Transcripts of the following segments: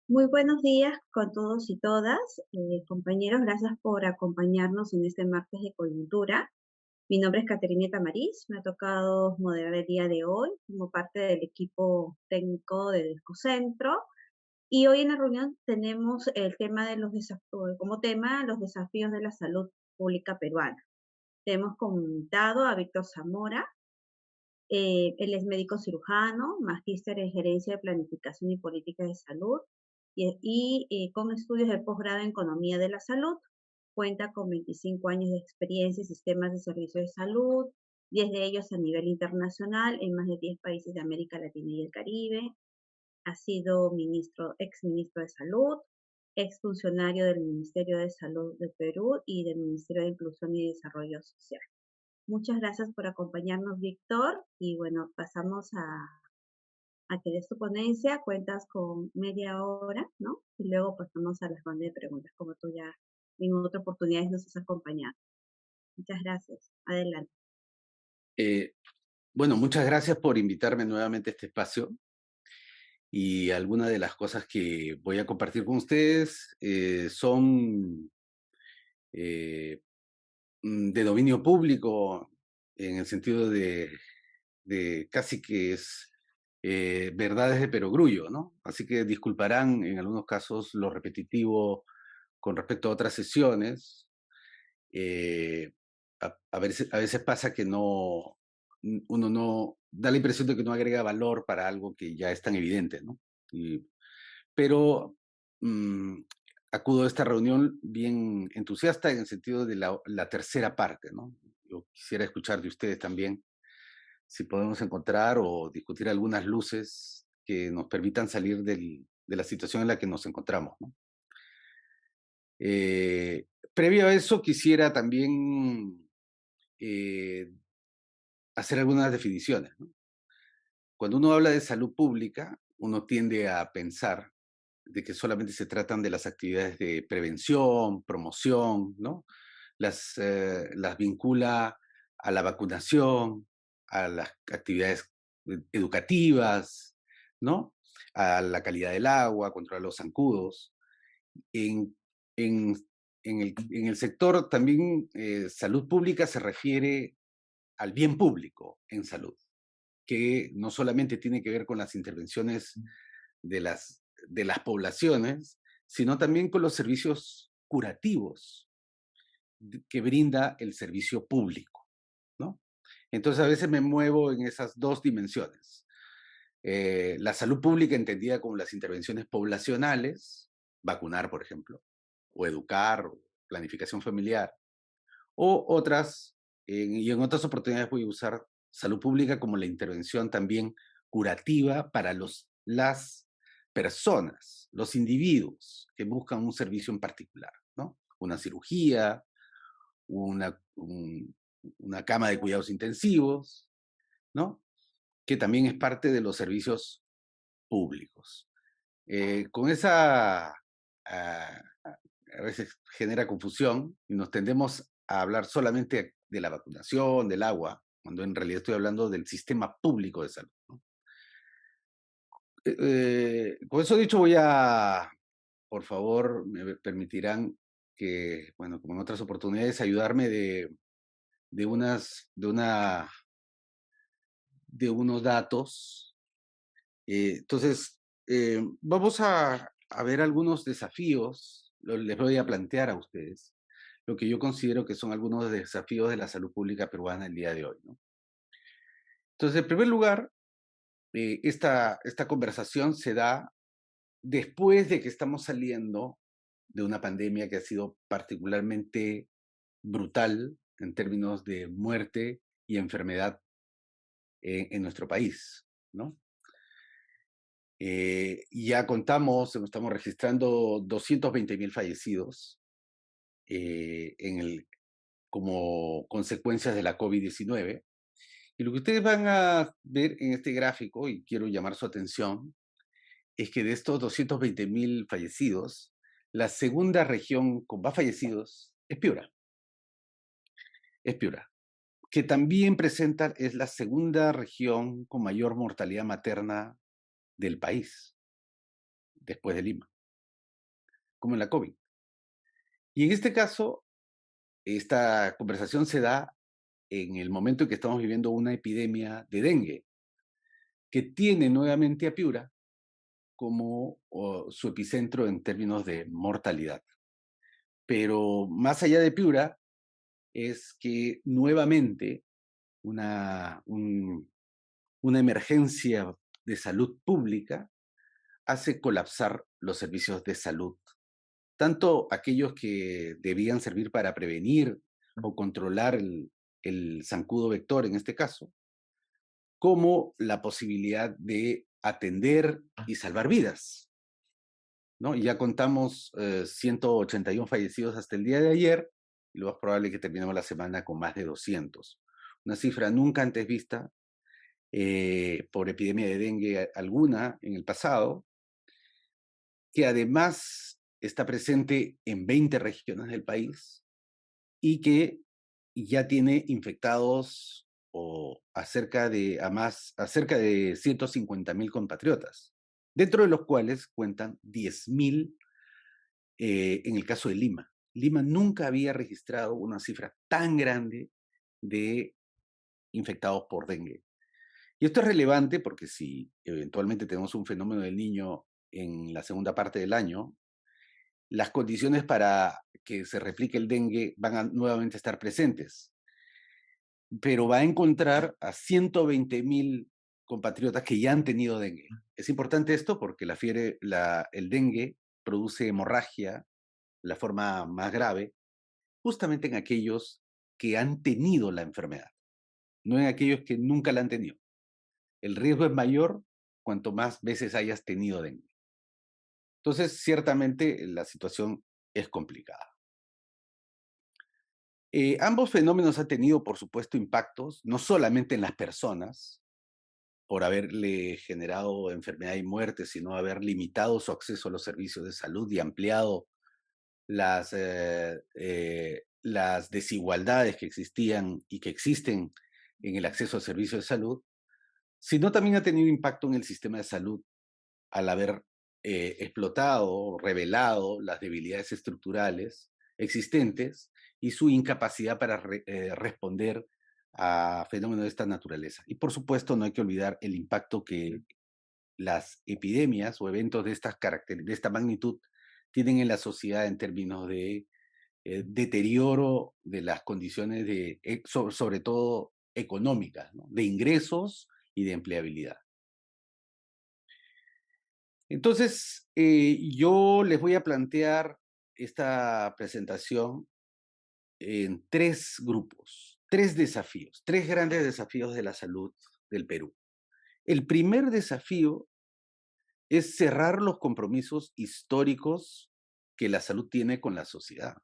Muy buenos días con todos y todas. Compañeros, gracias por acompañarnos en este martes de coyuntura. Mi nombre es Caterina Tamariz, me ha tocado moderar el día de hoy como parte del equipo técnico de Descocentro. Y hoy en la reunión tenemos el tema de como tema los desafíos de la salud pública peruana. Hemos comentado a Víctor Zamora. Él es médico cirujano, magíster en gerencia de planificación y política de salud con estudios de posgrado en economía de la salud. Cuenta con 25 años de experiencia en sistemas de servicios de salud, 10 de ellos a nivel internacional en más de 10 países de América Latina y el Caribe. Ha sido ex ministro de Salud, ex funcionario del Ministerio de Salud de Perú y del Ministerio de Inclusión y Desarrollo Social. Muchas gracias por acompañarnos, Víctor. Y bueno, pasamos a que des tu ponencia. Cuentas con media hora, ¿no? Y luego pasamos a las rondas de preguntas, como tú ya en otra oportunidad nos has acompañado. Muchas gracias. Adelante. Eh, bueno, muchas gracias por invitarme nuevamente a este espacio y algunas de las cosas que voy a compartir con ustedes son eh, de dominio público en el sentido de casi que es verdades de perogrullo, ¿no? Así que disculparán en algunos casos lo repetitivo con respecto a otras sesiones. Eh, a veces pasa que uno no da la impresión de que no agrega valor para algo que ya es tan evidente, ¿no? Pero mm, acudo a esta reunión bien entusiasta en el sentido de la tercera parte, ¿no? Yo quisiera escuchar de ustedes también si podemos encontrar o discutir algunas luces que nos permitan salir de la situación en la que nos encontramos, ¿no? Eh, Previo a eso, quisiera también eh, hacer algunas definiciones, ¿no? Cuando uno habla de salud pública, uno tiende a pensar de que solamente se tratan de las actividades de prevención, promoción, ¿no? Las vincula a la vacunación, a las actividades educativas, ¿no? A la calidad del agua, controlar los zancudos. En, en, en el sector también salud pública se refiere al bien público en salud, que no solamente tiene que ver con las intervenciones de las poblaciones, sino también con los servicios curativos que brinda el servicio público, ¿no? Entonces a veces me muevo en esas dos dimensiones. La salud pública entendida como las intervenciones poblacionales, vacunar, por ejemplo, o educar, o planificación familiar, o otras, y en otras oportunidades voy a usar salud pública como la intervención también curativa para las personas, los individuos que buscan un servicio en particular, ¿no? Una cirugía, una, una cama de cuidados intensivos, ¿no? Que también es parte de los servicios públicos. Con esa, a veces genera confusión y nos tendemos a hablar solamente de la vacunación, del agua, cuando en realidad estoy hablando del sistema público de salud, ¿no? Con eso dicho, por favor, me permitirán que, bueno, como en otras oportunidades, ayudarme de unas, de una, de unos datos. Entonces, vamos a ver algunos desafíos, les voy a plantear a ustedes lo que yo considero que son algunos desafíos de la salud pública peruana el día de hoy, ¿no? Entonces, en primer lugar, esta conversación se da después de que estamos saliendo de una pandemia que ha sido particularmente brutal en términos de muerte y enfermedad en nuestro país, ¿no? Ya estamos registrando 220.000 fallecidos como consecuencias de la COVID-19. Y lo que ustedes van a ver en este gráfico, y quiero llamar su atención, es que de estos 220.000 fallecidos, la segunda región con más fallecidos es Piura, que también es la segunda región con mayor mortalidad materna del país, después de Lima. como en la COVID. Y en este caso, esta conversación se da en el momento en que estamos viviendo una epidemia de dengue, que tiene nuevamente a Piura como su epicentro en términos de mortalidad. Pero más allá de Piura, es que nuevamente una, una emergencia de salud pública hace colapsar los servicios de salud, tanto aquellos que debían servir para prevenir o controlar el zancudo vector en este caso, como la posibilidad de atender y salvar vidas, ¿no? Ya contamos 181 fallecidos hasta el día de ayer, y lo más probable es que terminemos la semana con más de 200. Una cifra nunca antes vista por epidemia de dengue alguna en el pasado, que además está presente en 20 regiones del país y que ya tiene infectados o acerca de 150.000 compatriotas, dentro de los cuales cuentan 10.000 en el caso de Lima. Lima nunca había registrado una cifra tan grande de infectados por dengue. Y esto es relevante porque si eventualmente tenemos un fenómeno del niño en la segunda parte del año, las condiciones para que se replique el dengue van a nuevamente estar presentes, pero va a encontrar a 120.000 compatriotas que ya han tenido dengue. Es importante esto porque el dengue produce hemorragia, la forma más grave, justamente en aquellos que han tenido la enfermedad, no en aquellos que nunca la han tenido. El riesgo es mayor cuanto más veces hayas tenido dengue. Entonces, ciertamente la situación es complicada. Ambos fenómenos han tenido, por supuesto, impactos, no solamente en las personas, por haberle generado enfermedad y muerte, sino haber limitado su acceso a los servicios de salud y ampliado las desigualdades que existían y que existen en el acceso a servicios de salud, sino también ha tenido impacto en el sistema de salud al haber explotado, revelado las debilidades estructurales existentes y su incapacidad para responder a fenómenos de esta naturaleza. Y por supuesto no hay que olvidar el impacto que las epidemias o eventos de de esta magnitud tienen en la sociedad en términos de deterioro de las condiciones sobre todo económicas, ¿no? De ingresos y de empleabilidad. Entonces, yo les voy a plantear esta presentación en tres grupos, tres desafíos, tres grandes desafíos de la salud del Perú. El primer desafío es cerrar los compromisos históricos que la salud tiene con la sociedad.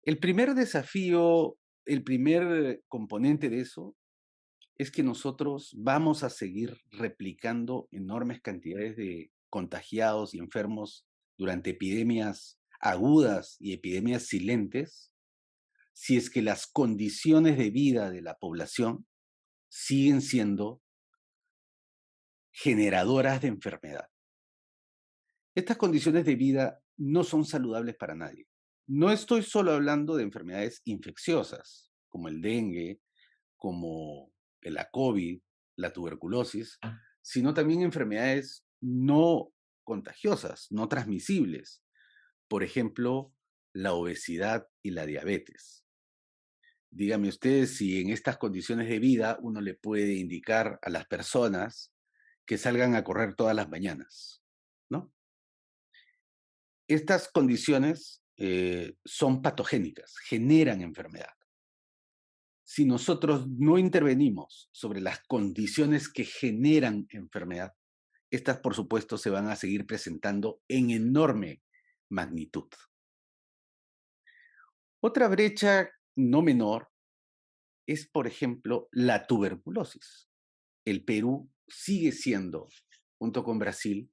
El primer desafío, el primer componente de eso es que nosotros vamos a seguir replicando enormes cantidades de contagiados y enfermos durante epidemias agudas y epidemias silentes, si es que las condiciones de vida de la población siguen siendo generadoras de enfermedad. Estas condiciones de vida no son saludables para nadie. No estoy solo hablando de enfermedades infecciosas, como el dengue, como la COVID, la tuberculosis, sino también enfermedades no contagiosas, no transmisibles. Por ejemplo, la obesidad y la diabetes. Dígame usted si en estas condiciones de vida uno le puede indicar a las personas que salgan a correr todas las mañanas, ¿no? Estas condiciones son patogénicas, generan enfermedad. Si nosotros no intervenimos sobre las condiciones que generan enfermedad, estas por supuesto se van a seguir presentando en enorme magnitud. Otra brecha no menor es, por ejemplo, la tuberculosis. El Perú sigue siendo, junto con Brasil,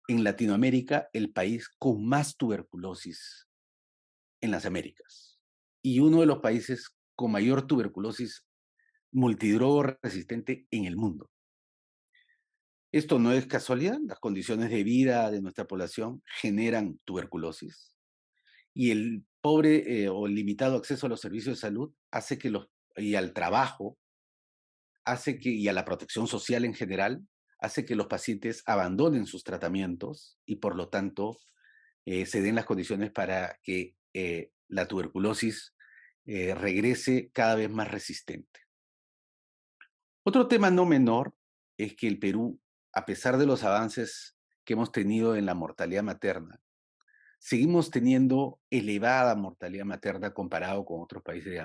en Latinoamérica el país con más tuberculosis en las Américas y uno de los países con mayor tuberculosis multidrogo resistente en el mundo. Esto no es casualidad, las condiciones de vida de nuestra población generan tuberculosis y el pobre o el limitado acceso a los servicios de salud hace que y al trabajo, y a la protección social en general, hace que los pacientes abandonen sus tratamientos y por lo tanto se den las condiciones para que la tuberculosis regrese cada vez más resistente. Otro tema no menor es que el Perú, a pesar de los avances que hemos tenido en la mortalidad materna, seguimos teniendo elevada mortalidad materna comparado con otros países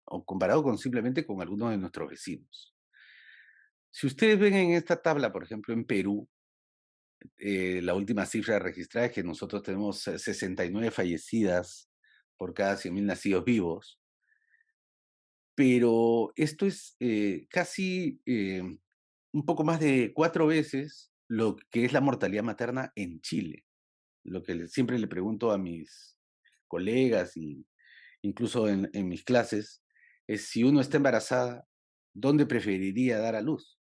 o comparado con simplemente con algunos de nuestros vecinos. Si ustedes ven en esta tabla, por ejemplo, en Perú, la última cifra registrada es que nosotros tenemos 69 fallecidas por cada 100.000 nacidos vivos, pero esto es casi un poco más de 4 veces lo que es la mortalidad materna en Chile. Lo que siempre le pregunto a mis colegas y incluso en mis clases es si uno está embarazada, ¿dónde preferiría dar a luz?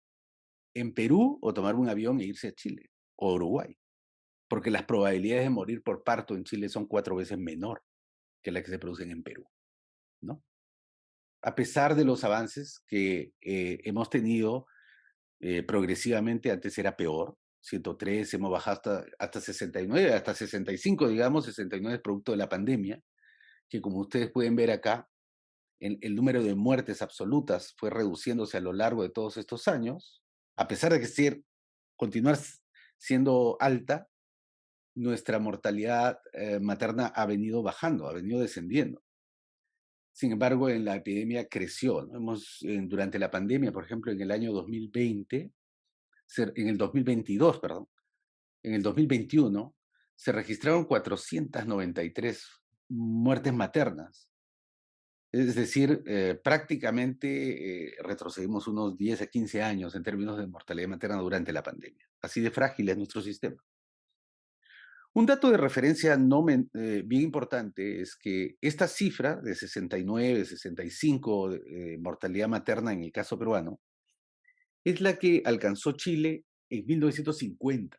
¿En Perú o tomar un avión e irse a Chile o Uruguay? Porque las probabilidades de morir por parto en Chile son 4 veces menor que las que se producen en Perú, ¿no? A pesar de los avances que hemos tenido progresivamente, antes era peor, 103, hemos bajado hasta 69, hasta 65, digamos, 69 es producto de la pandemia, que como ustedes pueden ver acá, el número de muertes absolutas fue reduciéndose a lo largo de todos estos años, a pesar de que continuar siendo alta, nuestra mortalidad materna ha venido bajando, ha venido descendiendo. Sin embargo, en la epidemia creció, ¿no? Durante la pandemia, por ejemplo, en el año 2020, en el 2022, perdón, en el 2021, se registraron 493 muertes maternas. Es decir, prácticamente retrocedimos unos 10 a 15 años en términos de mortalidad materna durante la pandemia. Así de frágil es nuestro sistema. Un dato de referencia bien importante es que esta cifra de 69, 65 de mortalidad materna en el caso peruano es la que alcanzó Chile en 1950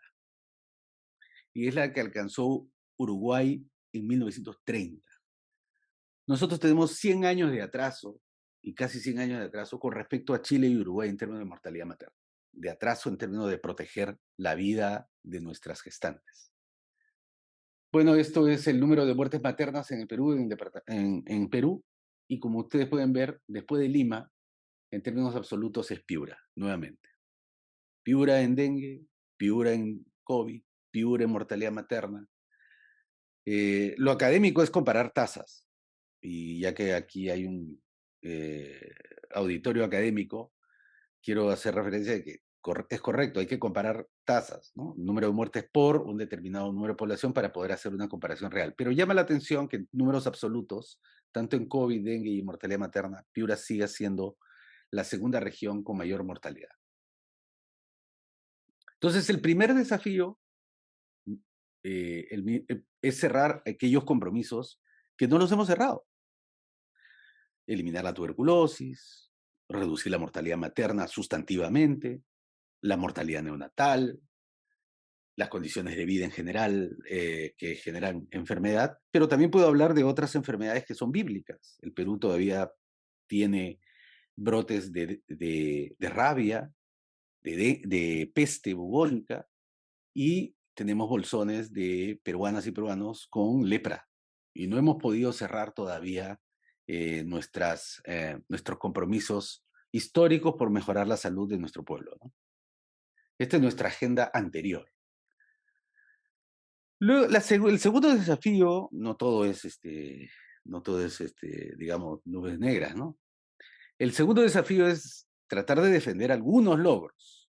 y es la que alcanzó Uruguay en 1930. Nosotros tenemos 100 años de atraso y casi 100 años de atraso con respecto a Chile y Uruguay en términos de mortalidad materna, de atraso en términos de proteger la vida de nuestras gestantes. Bueno, esto es el número de muertes maternas en el Perú, en Perú, y como ustedes pueden ver, después de Lima, en términos absolutos es Piura, nuevamente. Piura en dengue, Piura en COVID, Piura en mortalidad materna. Lo académico es comparar tasas, y ya que aquí hay un auditorio académico, quiero hacer referencia de que es correcto, hay que comparar tasas, ¿no? Número de muertes por un determinado número de población para poder hacer una comparación real. Pero llama la atención que en números absolutos, tanto en COVID, dengue y mortalidad materna, Piura sigue siendo la segunda región con mayor mortalidad. Entonces, el primer desafío es cerrar aquellos compromisos que no los hemos cerrado. Eliminar la tuberculosis, reducir la mortalidad materna sustantivamente, la mortalidad neonatal, las condiciones de vida en general que generan enfermedad, pero también puedo hablar de otras enfermedades que son bíblicas. El Perú todavía tiene brotes de rabia, de peste bubónica y tenemos bolsones de peruanas y peruanos con lepra. Y no hemos podido cerrar todavía nuestros compromisos históricos por mejorar la salud de nuestro pueblo, ¿no? Esta es nuestra agenda anterior. Luego, el segundo desafío, no todo es, digamos, nubes negras, ¿no? El segundo desafío es tratar de defender algunos logros.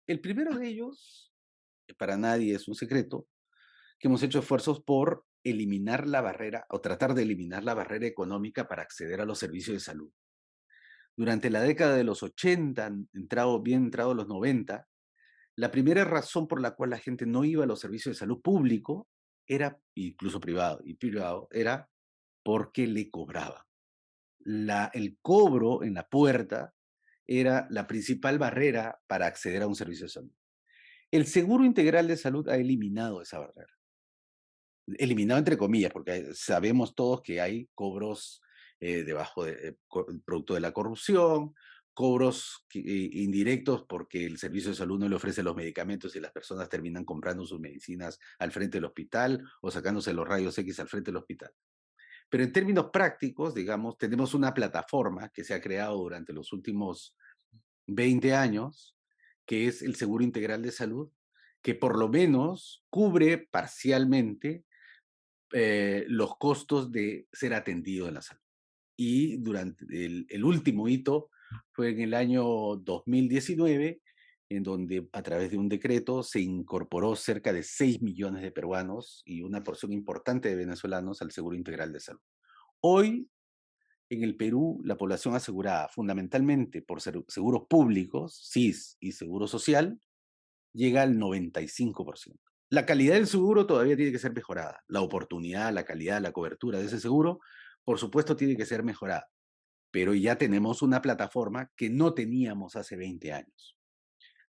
El primero de ellos, que para nadie es un secreto, que hemos hecho esfuerzos por eliminar la barrera o tratar de eliminar la barrera económica para acceder a los servicios de salud. Durante la década de los 80, bien entrado los 90, la primera razón por la cual la gente no iba a los servicios de salud público era, incluso privado, era porque le cobraban. El cobro en la puerta era la principal barrera para acceder a un servicio de salud. El Seguro Integral de Salud ha eliminado esa barrera. Eliminado entre comillas, porque sabemos todos que hay cobros debajo de producto de la corrupción, cobros indirectos porque el servicio de salud no le ofrece los medicamentos y las personas terminan comprando sus medicinas al frente del hospital o sacándose los rayos X al frente del hospital. Pero en términos prácticos, digamos, tenemos una plataforma que se ha creado durante los últimos 20 años, que es el Seguro Integral de Salud, que por lo menos cubre parcialmente los costos de ser atendido en la salud. Y durante el último hito fue en el año 2019, en donde a través de un decreto se incorporó cerca de 6 millones de peruanos y una porción importante de venezolanos al Seguro Integral de Salud. Hoy, en el Perú, la población asegurada fundamentalmente por seguros públicos, SIS y Seguro Social, llega al 95%. La calidad del seguro todavía tiene que ser mejorada. La oportunidad, la calidad, la cobertura de ese seguro, por supuesto, tiene que ser mejorada. Pero ya tenemos una plataforma que no teníamos hace 20 años.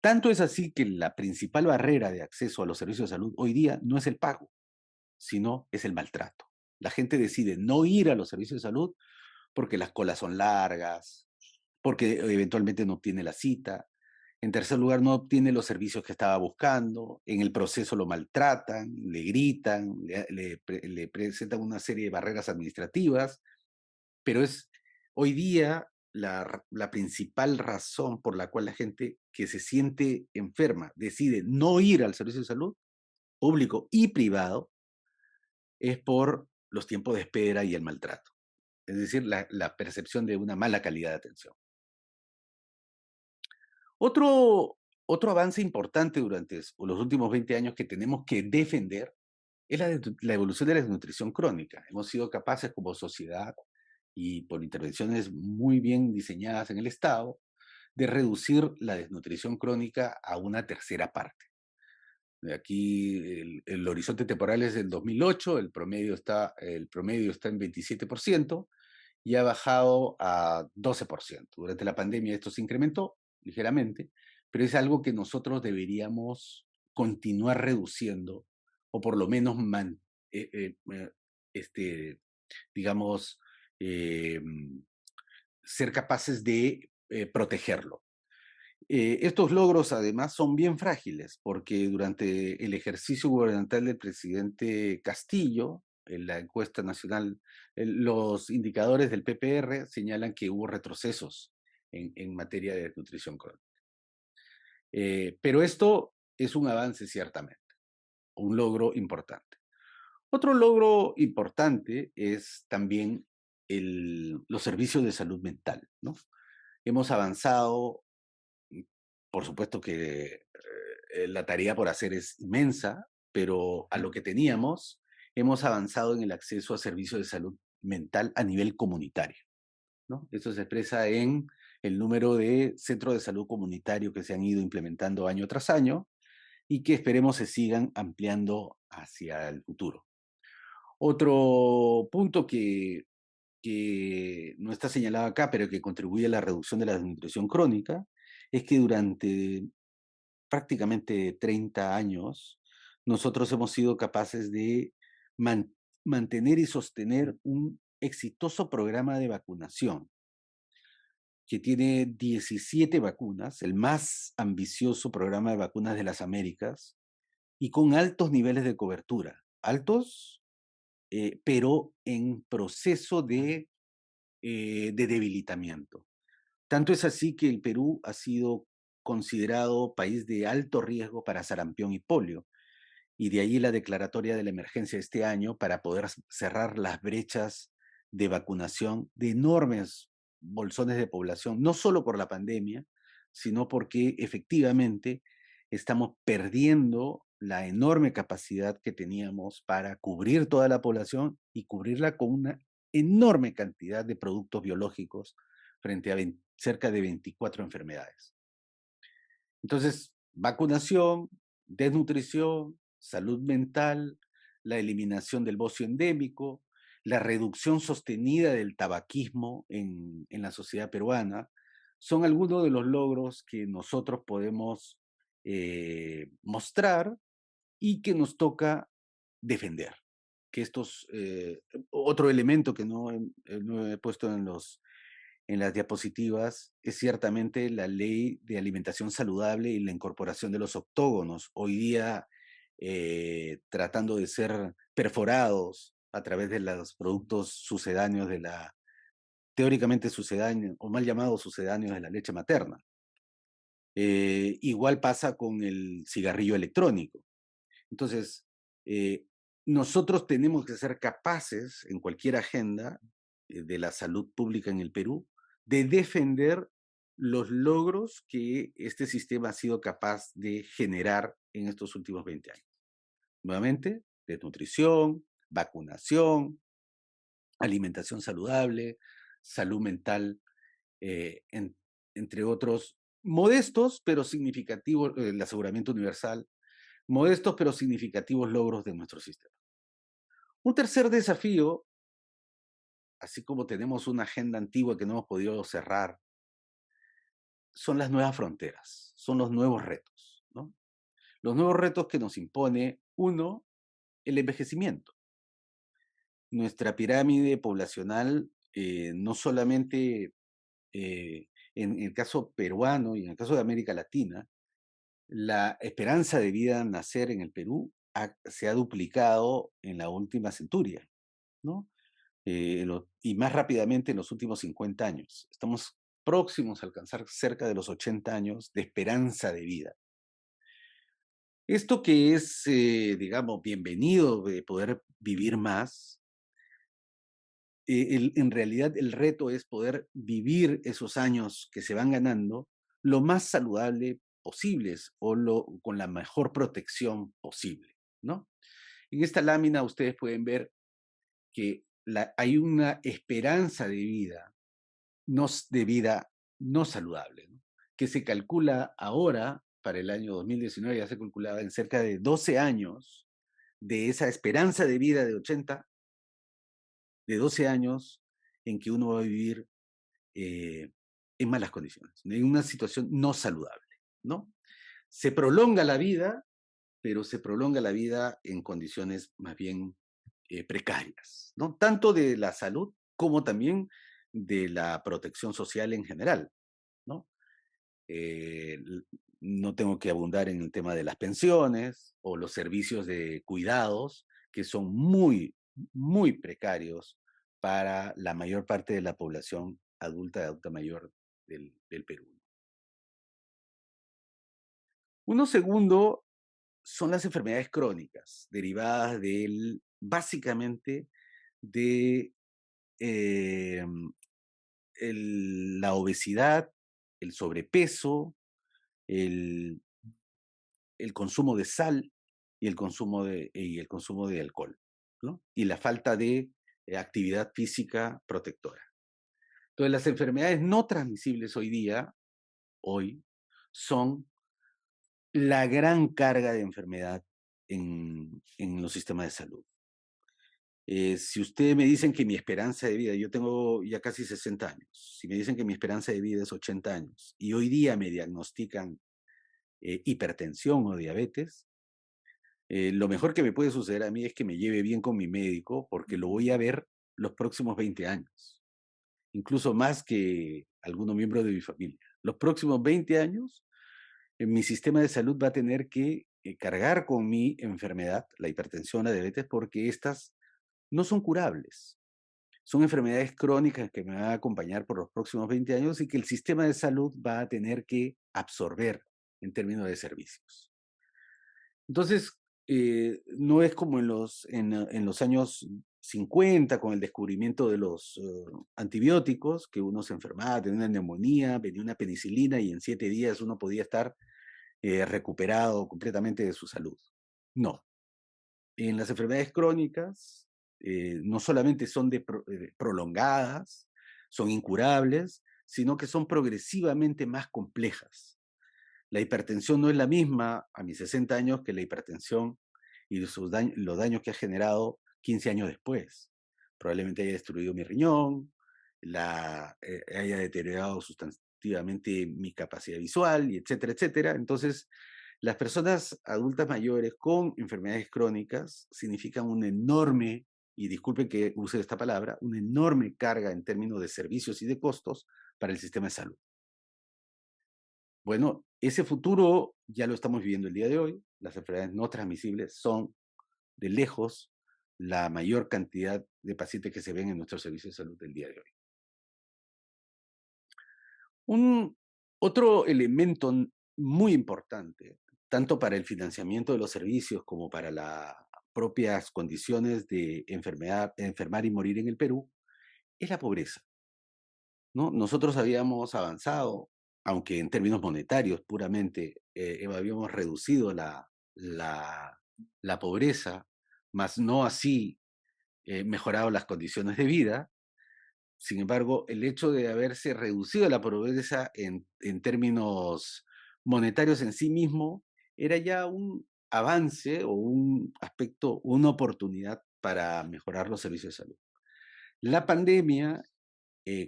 Tanto es así que la principal barrera de acceso a los servicios de salud hoy día no es el pago, sino es el maltrato. La gente decide no ir a los servicios de salud porque las colas son largas, porque eventualmente no obtiene la cita. En tercer lugar, no obtiene los servicios que estaba buscando. En el proceso lo maltratan, le gritan, le presentan una serie de barreras administrativas. Pero es hoy día la principal razón por la cual la gente que se siente enferma decide no ir al servicio de salud, público y privado, es por los tiempos de espera y el maltrato. Es decir, la percepción de una mala calidad de atención. Otro avance importante durante los últimos 20 años que tenemos que defender es la evolución de la desnutrición crónica. Hemos sido capaces como sociedad y por intervenciones muy bien diseñadas en el Estado de reducir la desnutrición crónica a una tercera parte. Aquí el horizonte temporal es del 2008, el promedio está en 27% y ha bajado a 12%. Durante la pandemia esto se incrementó ligeramente, pero es algo que nosotros deberíamos continuar reduciendo o por lo menos este, digamos, eh, ser capaces de protegerlo. Estos logros además son bien frágiles porque durante el ejercicio gubernamental del presidente Castillo, en la encuesta nacional, los indicadores del PPR señalan que hubo retrocesos en materia de nutrición crónica. Pero esto es un avance ciertamente, un logro importante. Otro logro importante es también los servicios de salud mental, ¿no? Hemos avanzado, por supuesto que la tarea por hacer es inmensa, pero a lo que teníamos, hemos avanzado en el acceso a servicios de salud mental a nivel comunitario, ¿no? Esto se expresa en el número de centros de salud comunitario que se han ido implementando año tras año y que esperemos se sigan ampliando hacia el futuro. Otro punto que no está señalado acá, pero que contribuye a la reducción de la desnutrición crónica, es que durante prácticamente 30 años, nosotros hemos sido capaces de mantener y sostener un exitoso programa de vacunación que tiene 17 vacunas, el más ambicioso programa de vacunas de las Américas, y con altos niveles de cobertura, altos, pero en proceso de debilitamiento. Tanto es así que el Perú ha sido considerado país de alto riesgo para sarampión y polio, y de ahí la declaratoria de la emergencia este año para poder cerrar las brechas de vacunación de enormes bolsones de población, no solo por la pandemia, sino porque efectivamente estamos perdiendo la enorme capacidad que teníamos para cubrir toda la población y cubrirla con una enorme cantidad de productos biológicos frente a cerca de 24 enfermedades. Entonces, vacunación, desnutrición, salud mental, la eliminación del bocio endémico, la reducción sostenida del tabaquismo en la sociedad peruana, son algunos de los logros que nosotros podemos mostrar y que nos toca defender. Que estos, otro elemento que no he puesto en las diapositivas es ciertamente la ley de alimentación saludable y la incorporación de los octógonos, hoy día tratando de ser perforados a través de los productos sucedáneos de la, teóricamente sucedáneos, o mal llamados sucedáneos de la leche materna. Igual pasa con el cigarrillo electrónico. Entonces, eh, nosotros tenemos que ser capaces en cualquier agenda de la salud pública en el Perú de defender los logros que este sistema ha sido capaz de generar en estos últimos 20 años. Nuevamente, desnutrición, vacunación, alimentación saludable, salud mental, entre otros modestos pero significativos, el aseguramiento universal, modestos pero significativos logros de nuestro sistema. Un tercer desafío, así como tenemos una agenda antigua que no hemos podido cerrar, son las nuevas fronteras, son los nuevos retos, ¿no? Los nuevos retos que nos impone, uno, el envejecimiento. Nuestra pirámide poblacional, no solamente en el caso peruano y en el caso de América Latina, la esperanza de vida al nacer en el Perú se ha duplicado en la última centuria, ¿no? Y más rápidamente en los últimos 50 años. Estamos próximos a alcanzar cerca de los 80 años de esperanza de vida. Esto que es, digamos, bienvenido de poder vivir más, en realidad el reto es poder vivir esos años que se van ganando lo más saludable posibles o con la mejor protección posible, ¿no? En esta lámina ustedes pueden ver que hay una esperanza de vida no saludable, ¿no? Que se calcula ahora, para el año 2019, ya se calculaba en cerca de 12 años de esa esperanza de vida de 12 años en que uno va a vivir en malas condiciones, en una situación no saludable, ¿no? Se prolonga la vida, pero se prolonga la vida en condiciones más bien precarias, ¿no? Tanto de la salud como también de la protección social en general, ¿no? Eh, no tengo que abundar en el tema de las pensiones o los servicios de cuidados, que son muy, muy precarios para la mayor parte de la población adulta y adulta mayor del Perú. Uno segundo son las enfermedades crónicas, derivadas básicamente de eh, la obesidad, el sobrepeso, el, el consumo de sal y el consumo de alcohol, ¿no? Y la falta de actividad física protectora. Entonces, las enfermedades no transmisibles hoy, son la gran carga de enfermedad en los sistemas de salud. Si ustedes me dicen que mi esperanza de vida, yo tengo ya casi 60 años, si me dicen que mi esperanza de vida es 80 años y hoy día me diagnostican hipertensión o diabetes, lo mejor que me puede suceder a mí es que me lleve bien con mi médico porque lo voy a ver los próximos 20 años, incluso más que algunos miembros de mi familia. Los próximos 20 años, mi sistema de salud va a tener que cargar con mi enfermedad, la hipertensión, la diabetes, porque estas no son curables. Son enfermedades crónicas que me van a acompañar por los próximos 20 años y que el sistema de salud va a tener que absorber en términos de servicios. Entonces, no es como en los años 50, con el descubrimiento de los antibióticos, que uno se enfermaba, tenía una neumonía, venía una penicilina y en 7 días uno podía estar recuperado completamente de su salud. No. En las enfermedades crónicas, no solamente son prolongadas, son incurables, sino que son progresivamente más complejas. La hipertensión no es la misma a mis 60 años que la hipertensión y los daños que ha generado 15 años después. Probablemente haya destruido mi riñón, haya deteriorado efectivamente mi capacidad visual, y etcétera, etcétera. Entonces, las personas adultas mayores con enfermedades crónicas significan una enorme, y disculpen que use esta palabra, una enorme carga en términos de servicios y de costos para el sistema de salud. Bueno, ese futuro ya lo estamos viviendo el día de hoy. Las enfermedades no transmisibles son de lejos la mayor cantidad de pacientes que se ven en nuestros servicios de salud del día de hoy. Un otro elemento muy importante, tanto para el financiamiento de los servicios como para las propias condiciones de enfermar y morir en el Perú, es la pobreza, ¿no? Nosotros habíamos avanzado, aunque en términos monetarios puramente, habíamos reducido la pobreza, mas no así mejorado las condiciones de vida. Sin embargo, el hecho de haberse reducido la pobreza en términos monetarios en sí mismo era ya un avance o un aspecto, una oportunidad para mejorar los servicios de salud. La pandemia,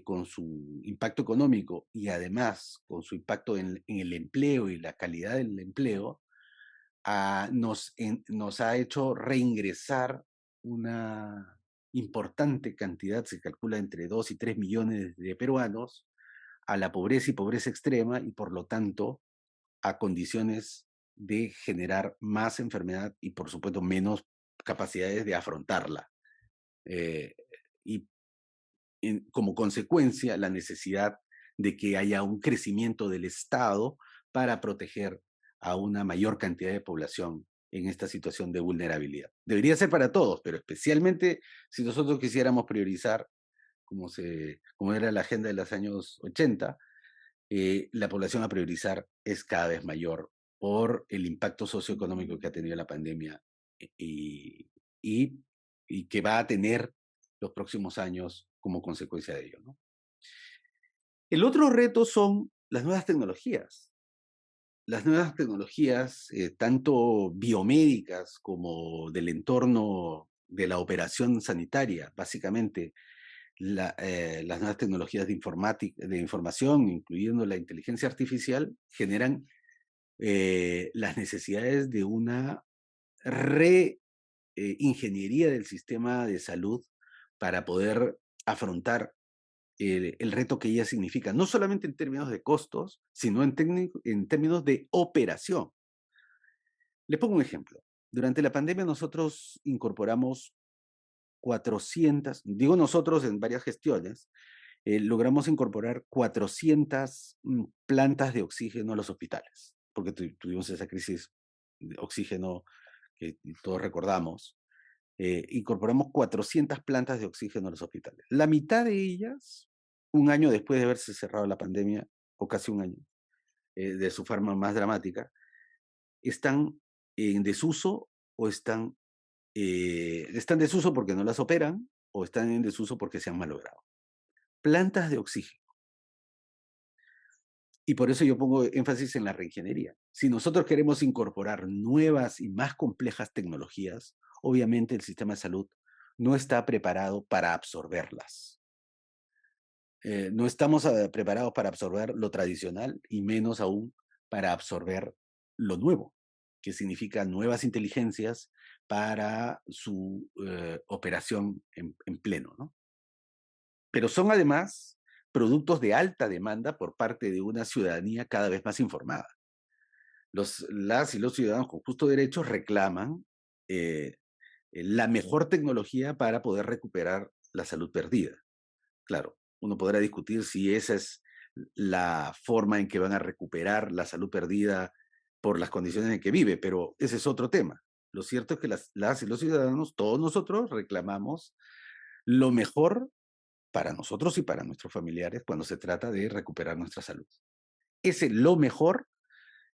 con su impacto económico y además con su impacto en el empleo y la calidad del empleo, nos ha hecho reingresar una importante cantidad, se calcula entre 2 y 3 millones de peruanos, a la pobreza y pobreza extrema y por lo tanto a condiciones de generar más enfermedad y por supuesto menos capacidades de afrontarla. Eh, y como consecuencia la necesidad de que haya un crecimiento del Estado para proteger a una mayor cantidad de población en esta situación de vulnerabilidad. Debería ser para todos, pero especialmente si nosotros quisiéramos priorizar, como era la agenda de los años 80, la población a priorizar es cada vez mayor por el impacto socioeconómico que ha tenido la pandemia y, y, y que va a tener los próximos años como consecuencia de ello, ¿no? El otro reto son las nuevas tecnologías. Las nuevas tecnologías, tanto biomédicas como del entorno de la operación sanitaria, básicamente las nuevas tecnologías de informática, de información, incluyendo la inteligencia artificial, generan las necesidades de una reingeniería del sistema de salud para poder afrontar el reto que ella significa, no solamente en términos de costos, sino en términos de operación. Le pongo un ejemplo. Durante la pandemia nosotros incorporamos 400, digo nosotros en varias gestiones, logramos incorporar 400 plantas de oxígeno a los hospitales, porque tuvimos esa crisis de oxígeno que todos recordamos. Incorporamos 400 plantas de oxígeno a los hospitales. La mitad de ellas, un año después de haberse cerrado la pandemia, o casi un año, de su forma más dramática, están en desuso o están en desuso porque no las operan o están en desuso porque se han malogrado. Plantas de oxígeno. Y por eso yo pongo énfasis en la reingeniería. Si nosotros queremos incorporar nuevas y más complejas tecnologías, obviamente el sistema de salud no está preparado para absorberlas. No estamos preparados para absorber lo tradicional y menos aún para absorber lo nuevo, que significa nuevas inteligencias para su operación en pleno, ¿no? Pero son además productos de alta demanda por parte de una ciudadanía cada vez más informada. Las y los ciudadanos con justo derecho reclaman eh, la mejor tecnología para poder recuperar la salud perdida. Claro, uno podrá discutir si esa es la forma en que van a recuperar la salud perdida por las condiciones en que vive, pero ese es otro tema. Lo cierto es que las y los ciudadanos, todos nosotros, reclamamos lo mejor para nosotros y para nuestros familiares cuando se trata de recuperar nuestra salud. Ese lo mejor,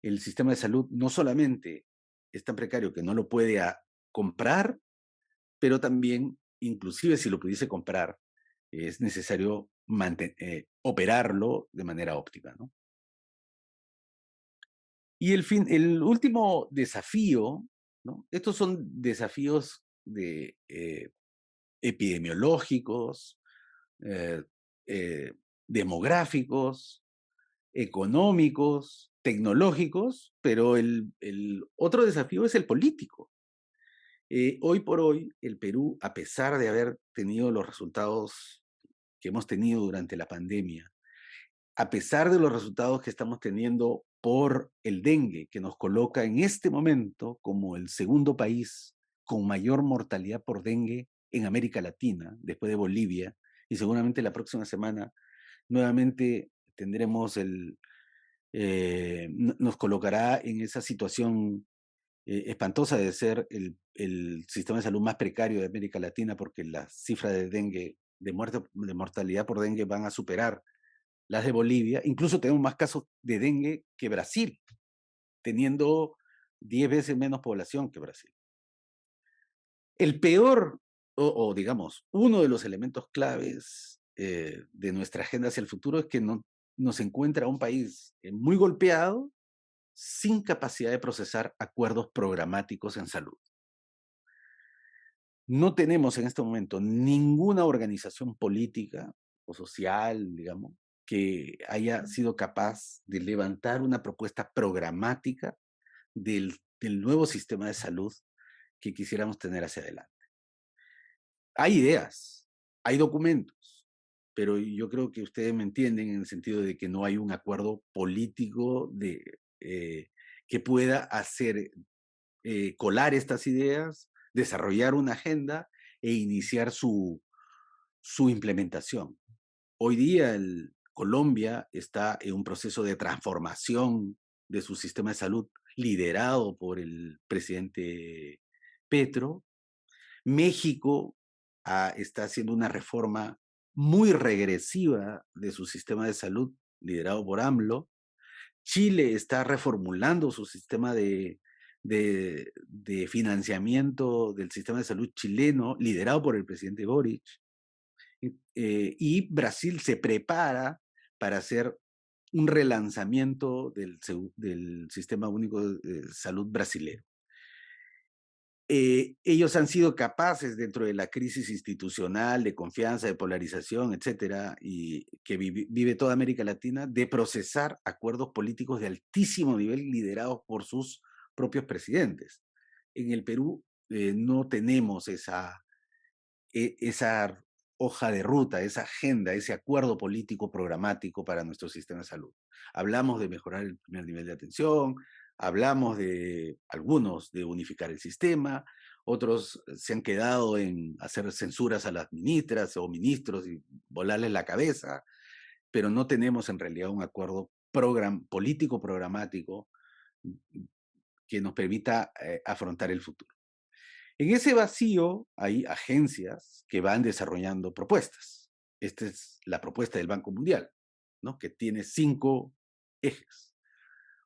el sistema de salud no solamente es tan precario que no lo puede comprar, pero también, inclusive si lo pudiese comprar, es necesario operarlo de manera óptima, ¿no? Y el último desafío, ¿no? Estos son desafíos epidemiológicos, eh, eh, demográficos, económicos, tecnológicos, pero el otro desafío es el político. Hoy por hoy, el Perú, a pesar de haber tenido los resultados que hemos tenido durante la pandemia, a pesar de los resultados que estamos teniendo por el dengue, que nos coloca en este momento como el segundo país con mayor mortalidad por dengue en América Latina, después de Bolivia, y seguramente la próxima semana nuevamente tendremos nos colocará en esa situación espantosa de ser el sistema de salud más precario de América Latina, porque las cifras de dengue, de muerte, de mortalidad por dengue van a superar las de Bolivia. Incluso tenemos más casos de dengue que Brasil, teniendo 10 veces menos población que Brasil. El peor, digamos, uno de los elementos claves de nuestra agenda hacia el futuro es que nos encuentra un país muy golpeado, sin capacidad de procesar acuerdos programáticos en salud. No tenemos en este momento ninguna organización política o social, digamos, que haya sido capaz de levantar una propuesta programática del nuevo sistema de salud que quisiéramos tener hacia adelante. Hay ideas, hay documentos, pero yo creo que ustedes me entienden en el sentido de que no hay un acuerdo político que pueda hacer colar estas ideas, desarrollar una agenda e iniciar su implementación. Hoy día Colombia está en un proceso de transformación de su sistema de salud liderado por el presidente Petro. México está haciendo una reforma muy regresiva de su sistema de salud liderado por AMLO. Chile está reformulando su sistema de financiamiento del sistema de salud chileno, liderado por el presidente Boric. Y Brasil se prepara para hacer un relanzamiento del sistema único de salud brasileño. Ellos han sido capaces, dentro de la crisis institucional, de confianza, de polarización, etcétera, y que vive toda América Latina, de procesar acuerdos políticos de altísimo nivel liderados por sus propios presidentes. En el Perú no tenemos esa hoja de ruta, esa agenda, ese acuerdo político programático para nuestro sistema de salud. Hablamos de mejorar el primer nivel de atención, hablamos de algunos de unificar el sistema, otros se han quedado en hacer censuras a las ministras o ministros y volarles la cabeza, pero no tenemos en realidad un acuerdo político programático que nos permita afrontar el futuro. En ese vacío hay agencias que van desarrollando propuestas. Esta es la propuesta del Banco Mundial, ¿no? Que tiene 5 ejes.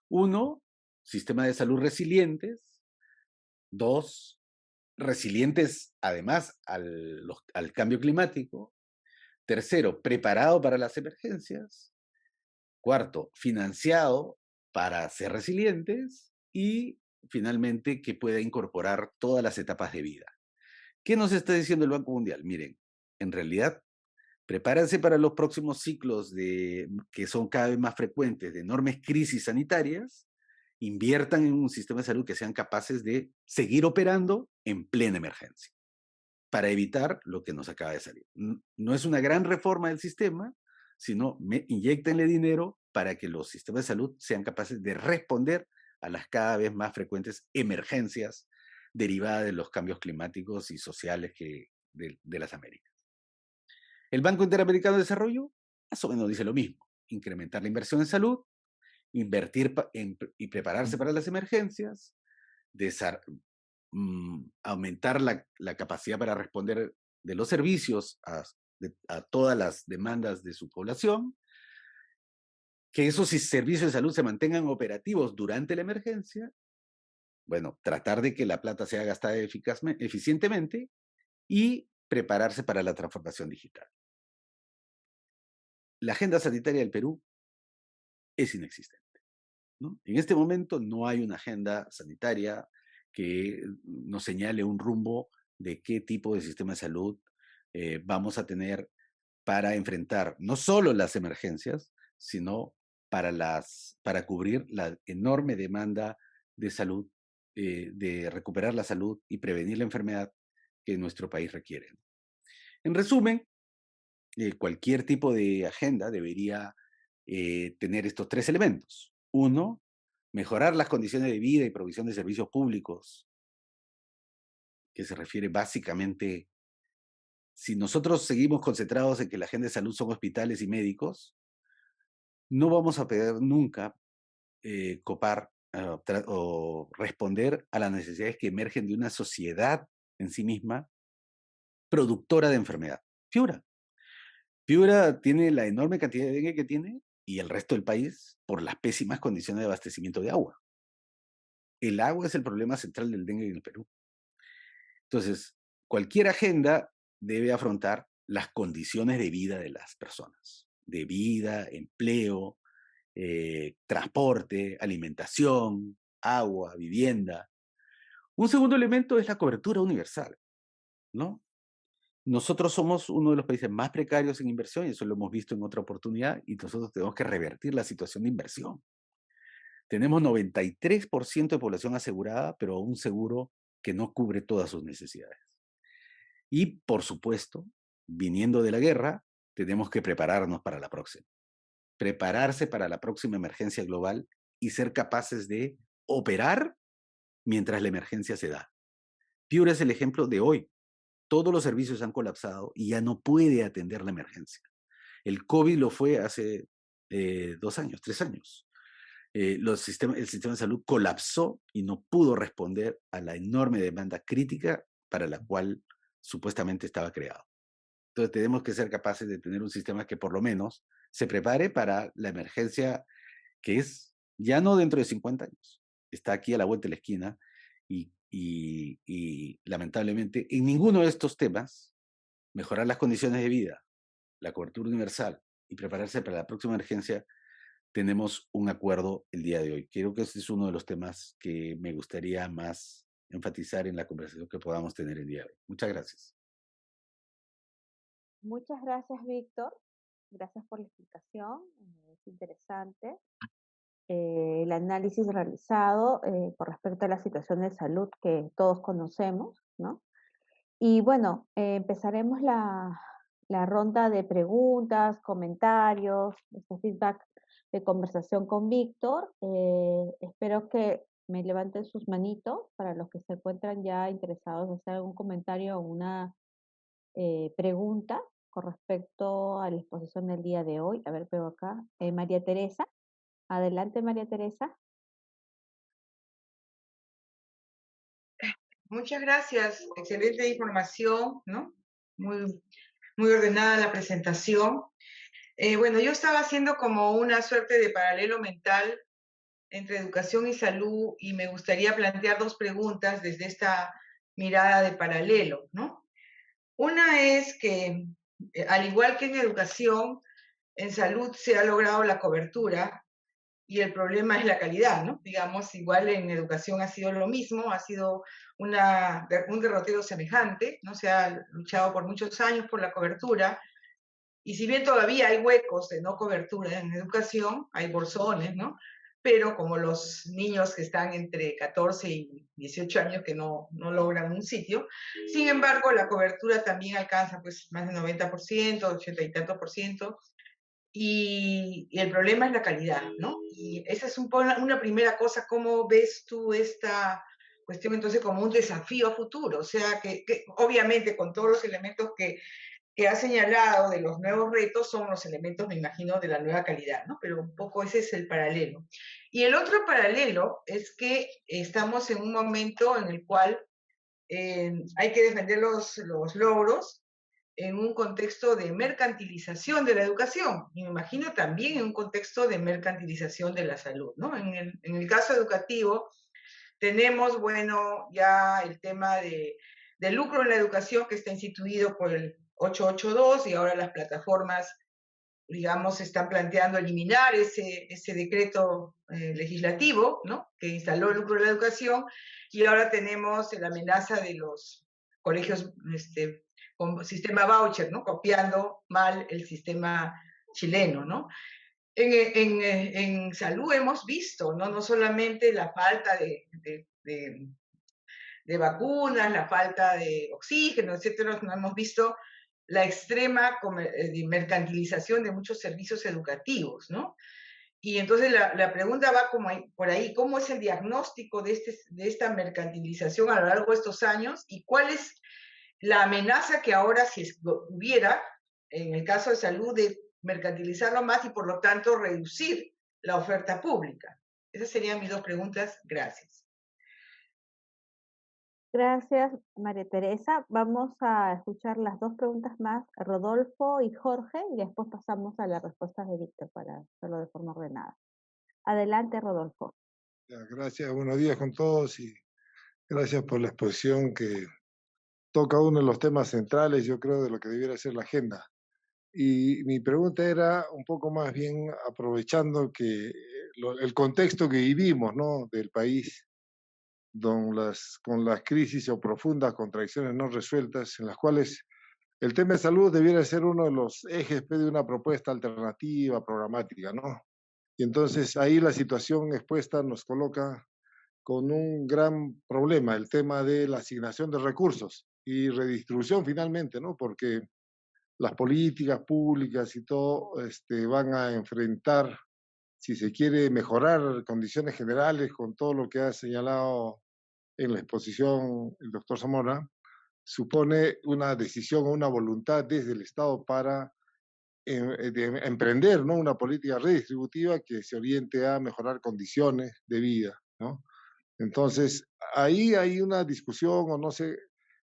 1, sistema de salud resilientes. 2, resilientes además al cambio climático. Tercero, preparado para las emergencias. Cuarto, financiado para ser resilientes. Y finalmente, que pueda incorporar todas las etapas de vida. ¿Qué nos está diciendo el Banco Mundial? Miren, en realidad, prepárense para los próximos ciclos que son cada vez más frecuentes de enormes crisis sanitarias, inviertan en un sistema de salud que sean capaces de seguir operando en plena emergencia, para evitar lo que nos acaba de salir. No es una gran reforma del sistema, sino inyectenle dinero para que los sistemas de salud sean capaces de responder a las cada vez más frecuentes emergencias derivadas de los cambios climáticos y sociales de las Américas. El Banco Interamericano de Desarrollo más o menos dice lo mismo: incrementar la inversión en salud, invertir y prepararse para las emergencias, aumentar la capacidad para responder de los servicios a todas las demandas de su población, que esos servicios de salud se mantengan operativos durante la emergencia, bueno, tratar de que la plata sea gastada eficientemente y prepararse para la transformación digital. La agenda sanitaria del Perú es inexistente, ¿no? En este momento no hay una agenda sanitaria que nos señale un rumbo de qué tipo de sistema de salud vamos a tener para enfrentar no solo las emergencias, sino para cubrir la enorme demanda de salud, de recuperar la salud y prevenir la enfermedad que nuestro país requiere. En resumen, cualquier tipo de agenda debería tener estos tres elementos. Uno, mejorar las condiciones de vida y provisión de servicios públicos, que se refiere básicamente, si nosotros seguimos concentrados en que la agenda de salud son hospitales y médicos, no vamos a poder nunca copar o responder a las necesidades que emergen de una sociedad en sí misma productora de enfermedad. Piura. Piura tiene la enorme cantidad de dengue que tiene y el resto del país por las pésimas condiciones de abastecimiento de agua. El agua es el problema central del dengue en el Perú. Entonces, cualquier agenda debe afrontar las condiciones de vida de las personas, de vida, empleo, transporte, alimentación, agua, vivienda. Un segundo elemento es la cobertura universal, ¿no? Nosotros somos uno de los países más precarios en inversión, y eso lo hemos visto en otra oportunidad, y nosotros tenemos que revertir la situación de inversión. Tenemos 93% de población asegurada, pero un seguro que no cubre todas sus necesidades. Y, por supuesto, viniendo de la guerra, tenemos que prepararnos para la próxima. Prepararse para la próxima emergencia global y ser capaces de operar mientras la emergencia se da. Piura es el ejemplo de hoy. Todos los servicios han colapsado y ya no puede atender la emergencia. El COVID lo fue hace 2 años, 3 años. El sistema de salud colapsó y no pudo responder a la enorme demanda crítica para la cual supuestamente estaba creado. Entonces tenemos que ser capaces de tener un sistema que por lo menos se prepare para la emergencia que es ya no dentro de 50 años, está aquí a la vuelta de la esquina y lamentablemente en ninguno de estos temas, mejorar las condiciones de vida, la cobertura universal y prepararse para la próxima emergencia, tenemos un acuerdo el día de hoy. Creo que este es uno de los temas que me gustaría más enfatizar en la conversación que podamos tener el día de hoy. Muchas gracias. Muchas gracias, Víctor. Gracias por la explicación. Es interesante el análisis realizado con respecto a la situación de salud que todos conocemos, ¿no? Y bueno, empezaremos la ronda de preguntas, comentarios, este feedback de conversación con Víctor. Espero que me levanten sus manitos para los que se encuentran ya interesados en hacer algún comentario o una pregunta con respecto a la exposición del día de hoy. A ver, veo acá. María Teresa. Adelante, María Teresa. Muchas gracias. Excelente información, ¿no? Muy, muy ordenada la presentación. Bueno, yo estaba haciendo como una suerte de paralelo mental entre educación y salud y me gustaría plantear dos preguntas desde esta mirada de paralelo, ¿no? Una es que, al igual que en educación, en salud se ha logrado la cobertura y el problema es la calidad, ¿no? Digamos, igual en educación ha sido lo mismo, ha sido un derrotero semejante, ¿no? Se ha luchado por muchos años por la cobertura, y si bien todavía hay huecos de no cobertura en educación, hay bolsones, ¿no? Pero como los niños que están entre 14 y 18 años que no logran un sitio, sin embargo, la cobertura también alcanza pues más del 90%, 80 y tantos por ciento, y el problema es la calidad, ¿no? Y esa es una primera cosa. ¿Cómo ves tú esta cuestión entonces como un desafío a futuro? O sea, que obviamente con todos los elementos que ha señalado de los nuevos retos son los elementos, me imagino, de la nueva calidad, ¿no? Pero un poco ese es el paralelo. Y el otro paralelo es que estamos en un momento en el cual hay que defender los logros en un contexto de mercantilización de la educación, y me imagino también en un contexto de mercantilización de la salud, ¿no? En el caso educativo tenemos, bueno, ya el tema de lucro en la educación que está instituido por el 882 y ahora las plataformas, digamos, están planteando eliminar ese decreto legislativo, ¿no? Que instaló el lucro en la educación, y ahora tenemos la amenaza de los colegios con sistema voucher, ¿no? Copiando mal el sistema chileno, ¿no? En salud hemos visto, ¿no? No solamente la falta de vacunas, la falta de oxígeno, etcétera, no hemos visto la extrema mercantilización de muchos servicios educativos, ¿no? Y entonces la pregunta va como por ahí, ¿cómo es el diagnóstico de esta mercantilización a lo largo de estos años? ¿Y cuál es la amenaza que ahora, si hubiera, en el caso de salud, de mercantilizarlo más y por lo tanto reducir la oferta pública? Esas serían mis dos preguntas. Gracias. Gracias, María Teresa. Vamos a escuchar las dos preguntas más, Rodolfo y Jorge, y después pasamos a las respuestas de Víctor para hacerlo de forma ordenada. Adelante, Rodolfo. Gracias, buenos días con todos y gracias por la exposición que toca uno de los temas centrales, yo creo, de lo que debiera ser la agenda. Y mi pregunta era un poco más bien aprovechando que el contexto que vivimos, ¿no?, del país, con las crisis o profundas contradicciones no resueltas, en las cuales el tema de salud debiera ser uno de los ejes de una propuesta alternativa, programática, ¿no? Y entonces ahí la situación expuesta nos coloca con un gran problema, el tema de la asignación de recursos y redistribución finalmente, ¿no? Porque las políticas públicas y todo van a enfrentar, si se quiere mejorar condiciones generales con todo lo que ha señalado en la exposición el doctor Zamora, supone una decisión o una voluntad desde el Estado para emprender, ¿no?, una política redistributiva que se oriente a mejorar condiciones de vida, ¿no? Entonces, ahí hay una discusión o no sé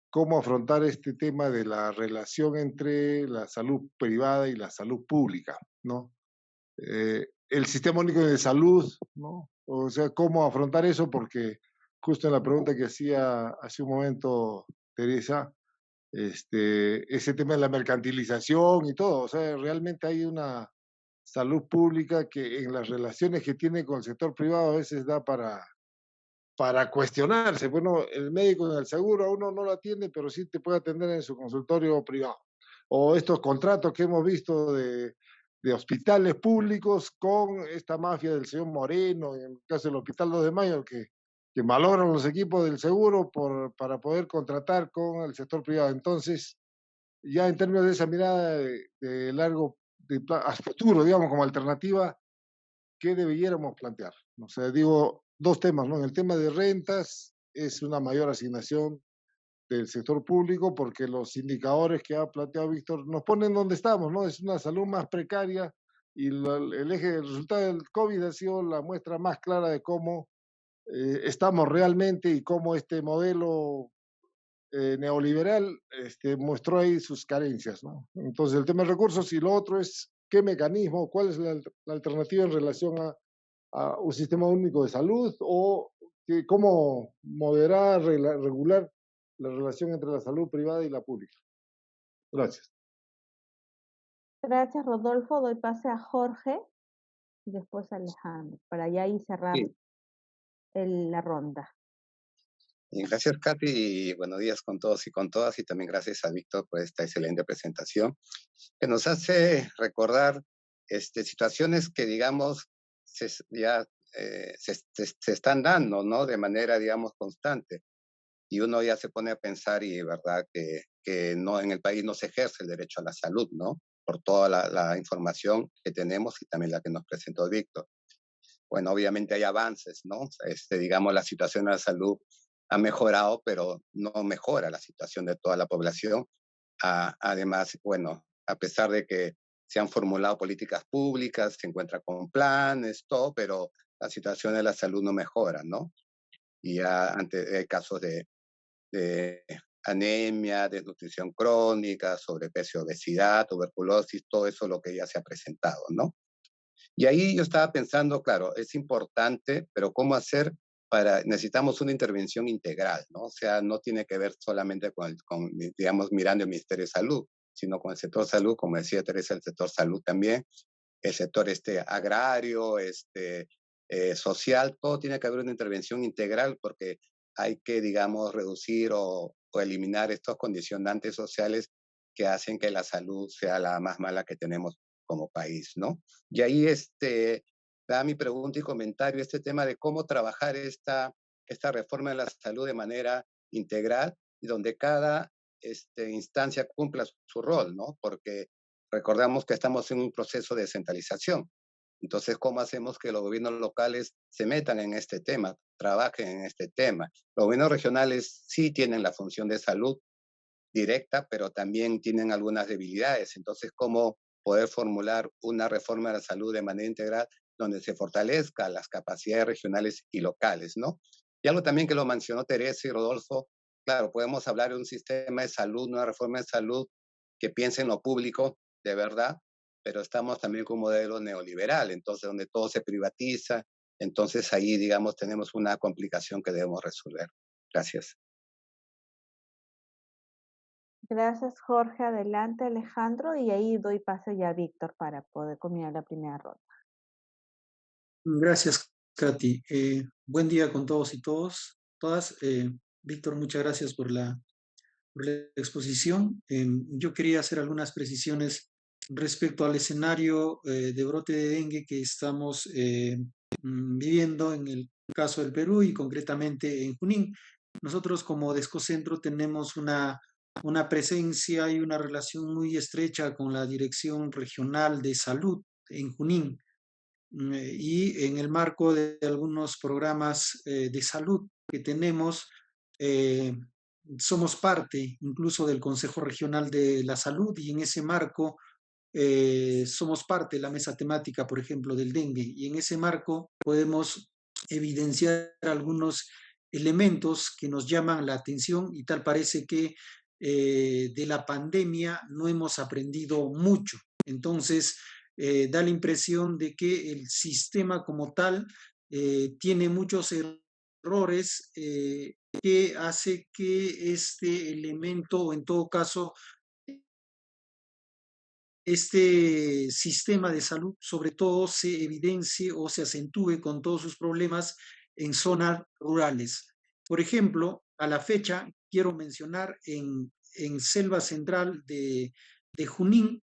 cómo afrontar este tema de la relación entre la salud privada y la salud pública, ¿no? El sistema único de salud, ¿no? O sea, cómo afrontar eso, porque justo en la pregunta que hacía hace un momento Teresa, ese tema de la mercantilización y todo, o sea, realmente hay una salud pública que en las relaciones que tiene con el sector privado a veces da para cuestionarse. Bueno, el médico en el seguro a uno no lo atiende, pero sí te puede atender en su consultorio privado. O estos contratos que hemos visto de hospitales públicos con esta mafia del señor Moreno, en el caso del Hospital 2 de Mayo, que malogran los equipos del seguro para poder contratar con el sector privado. Entonces, ya en términos de esa mirada de largo, a futuro, digamos, como alternativa, ¿qué debiéramos plantear? O sea, digo, dos temas, ¿no? En el tema de rentas es una mayor asignación del sector público porque los indicadores que ha planteado Víctor nos ponen donde estamos, ¿no? Es una salud más precaria y el eje del resultado del COVID ha sido la muestra más clara de cómo estamos realmente y cómo este modelo neoliberal mostró ahí sus carencias, ¿no? Entonces, el tema de recursos y lo otro es qué mecanismo, cuál es la alternativa en relación a un sistema único de salud o cómo moderar, regular la relación entre la salud privada y la pública. Gracias. Gracias, Rodolfo. Doy pase a Jorge y después a Alejandro, para ya ahí cerrar Sí. la ronda. Y gracias, Katy, y buenos días con todos y con todas, y también gracias a Víctor por esta excelente presentación, que nos hace recordar situaciones que, digamos, se están dando, ¿no?, de manera, digamos, constante. Y uno ya se pone a pensar, y verdad que no, en el país no se ejerce el derecho a la salud, ¿no?, por toda la información que tenemos y también la que nos presentó Víctor. Bueno, obviamente hay avances, ¿no? Digamos, la situación de la salud ha mejorado, pero no mejora la situación de toda la población. Además, bueno, a pesar de que se han formulado políticas públicas, se encuentra con planes, todo, pero la situación de la salud no mejora, ¿no? Y ya ante casos de anemia, desnutrición crónica, sobrepeso, obesidad, tuberculosis, todo eso lo que ya se ha presentado, ¿no? Y ahí yo estaba pensando, claro, es importante, pero ¿cómo hacer necesitamos una intervención integral, ¿no? O sea, no tiene que ver solamente digamos, mirando el Ministerio de Salud, sino con el sector salud, como decía Teresa, el sector salud también, el sector agrario, social, todo tiene que haber una intervención integral porque hay que, digamos, reducir o eliminar estos condicionantes sociales que hacen que la salud sea la más mala que tenemos como país, ¿no? Y ahí da mi pregunta y comentario este tema de cómo trabajar esta reforma de la salud de manera integral y donde cada instancia cumpla su rol, ¿no? Porque recordamos que estamos en un proceso de descentralización. Entonces, ¿cómo hacemos que los gobiernos locales se metan en este tema, trabajen en este tema? Los gobiernos regionales sí tienen la función de salud directa, pero también tienen algunas debilidades. Entonces, ¿cómo poder formular una reforma de la salud de manera integral donde se fortalezca las capacidades regionales y locales, ¿no? Y algo también que lo mencionó Teresa y Rodolfo, claro, podemos hablar de un sistema de salud, una reforma de salud que piense en lo público de verdad, pero estamos también con un modelo neoliberal, entonces donde todo se privatiza, entonces ahí, digamos, tenemos una complicación que debemos resolver. Gracias. Gracias, Jorge. Adelante, Alejandro, y ahí doy paso ya a Víctor para poder culminar la primera ronda. Gracias, Katy. Buen día con todos y todas. Víctor, muchas gracias por la exposición. Yo quería hacer algunas precisiones respecto al escenario de brote de dengue que estamos viviendo en el caso del Perú y concretamente en Junín. Nosotros como Descocentro tenemos una presencia y una relación muy estrecha con la Dirección Regional de Salud en Junín y en el marco de algunos programas de salud que tenemos, somos parte incluso del Consejo Regional de la Salud y en ese marco somos parte de la mesa temática, por ejemplo, del dengue, y en ese marco podemos evidenciar algunos elementos que nos llaman la atención y tal parece que de la pandemia no hemos aprendido mucho. Entonces, da la impresión de que el sistema como tal tiene muchos errores que hace que este elemento, o en todo caso, este sistema de salud, sobre todo, se evidencie o se acentúe con todos sus problemas en zonas rurales. Por ejemplo, a la fecha, quiero mencionar en Selva Central de Junín,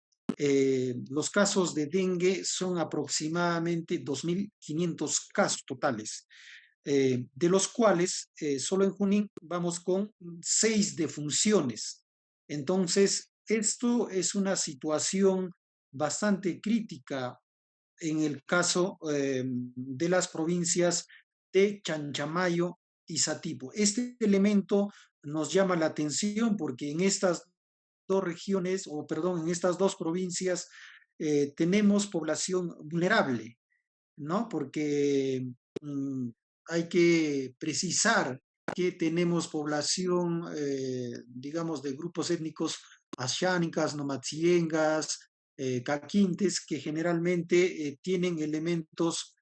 los casos de dengue son aproximadamente 2.500 casos totales, de los cuales solo en Junín vamos con 6 defunciones. Entonces, esto es una situación bastante crítica en el caso de las provincias de Chanchamayo y Satipo. Este elemento nos llama la atención porque en estas dos regiones, o perdón, en estas dos provincias tenemos población vulnerable, ¿no? Porque hay que precisar que tenemos población, digamos, de grupos étnicos ashánicas, nomatsiengas, caquintes, que generalmente tienen elementos,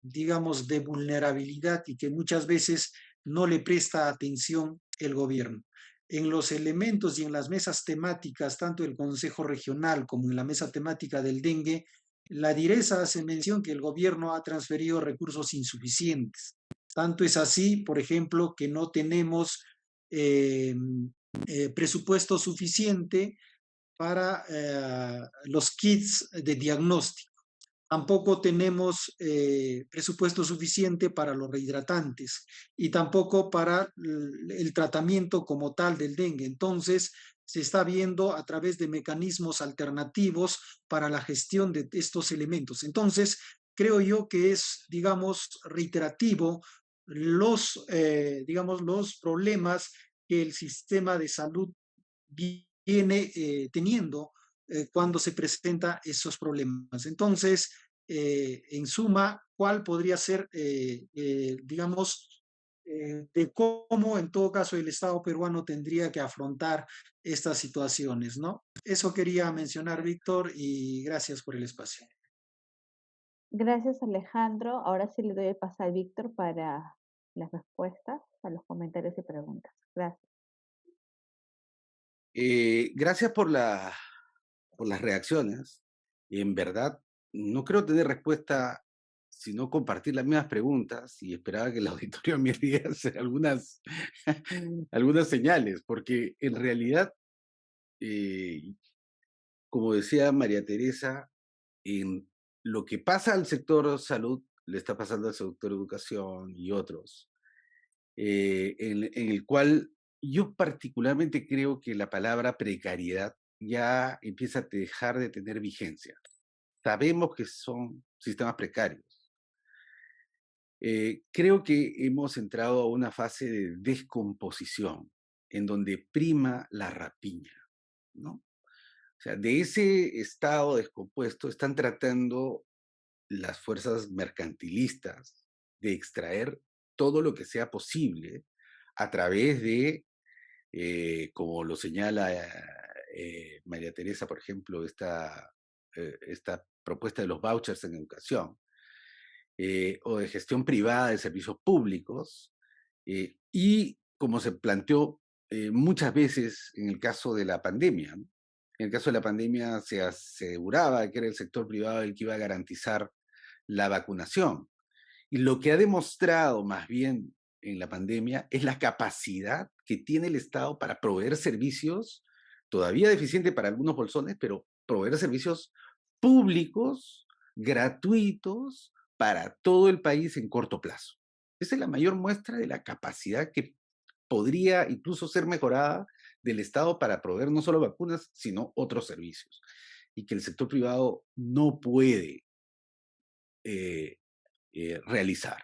digamos, de vulnerabilidad y que muchas veces no le presta atención el gobierno. En los elementos y en las mesas temáticas, tanto el Consejo Regional como en la mesa temática del dengue, la direza hace mención que el gobierno ha transferido recursos insuficientes. Tanto es así, por ejemplo, que no tenemos presupuesto suficiente para los kits de diagnóstico. Tampoco tenemos presupuesto suficiente para los rehidratantes y tampoco para el tratamiento como tal del dengue. Entonces, se está viendo a través de mecanismos alternativos para la gestión de estos elementos. Entonces, creo yo que es, digamos, reiterativo digamos, los problemas que el sistema de salud viene teniendo cuando se presentan esos problemas. Entonces, en suma, ¿cuál podría ser, digamos, de cómo en todo caso el Estado peruano tendría que afrontar estas situaciones, ¿no? Eso quería mencionar, Víctor, y gracias por el espacio. Gracias, Alejandro. Ahora sí le doy el paso a Víctor para las respuestas a los comentarios y preguntas. Gracias. Gracias por las reacciones. En verdad, no creo tener respuesta, sino compartir las mismas preguntas y esperaba que el auditorio me diera algunas señales, porque en realidad, como decía María Teresa, en lo que pasa al sector salud le está pasando al sector educación y otros, en el cual yo particularmente creo que la palabra precariedad ya empieza a dejar de tener vigencia. Sabemos que son sistemas precarios. Creo que hemos entrado a una fase de descomposición en donde prima la rapiña, ¿no? O sea, de ese estado descompuesto están tratando las fuerzas mercantilistas de extraer todo lo que sea posible a través de, como lo señala María Teresa, por ejemplo, esta propuesta de los vouchers en educación, o de gestión privada de servicios públicos, y como se planteó muchas veces en el caso de la pandemia, ¿no? En el caso de la pandemia se aseguraba que era el sector privado el que iba a garantizar la vacunación. Y lo que ha demostrado más bien en la pandemia es la capacidad que tiene el Estado para proveer servicios, todavía deficiente para algunos bolsones, pero proveer servicios públicos, gratuitos, para todo el país en corto plazo. Esa es la mayor muestra de la capacidad que podría incluso ser mejorada del Estado para proveer no solo vacunas, sino otros servicios. Y que el sector privado no puede realizar.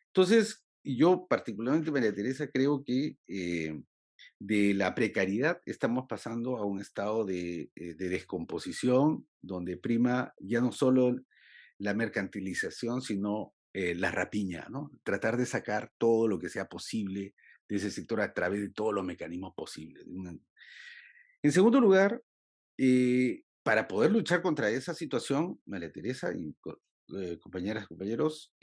Entonces, yo particularmente, María Teresa, creo que de la precariedad estamos pasando a un estado de descomposición donde prima ya no solo la mercantilización, sino la rapiña, ¿no? Tratar de sacar todo lo que sea posible de ese sector a través de todos los mecanismos posibles. En segundo lugar, para poder luchar contra esa situación, María Teresa y compañeras, compañeros,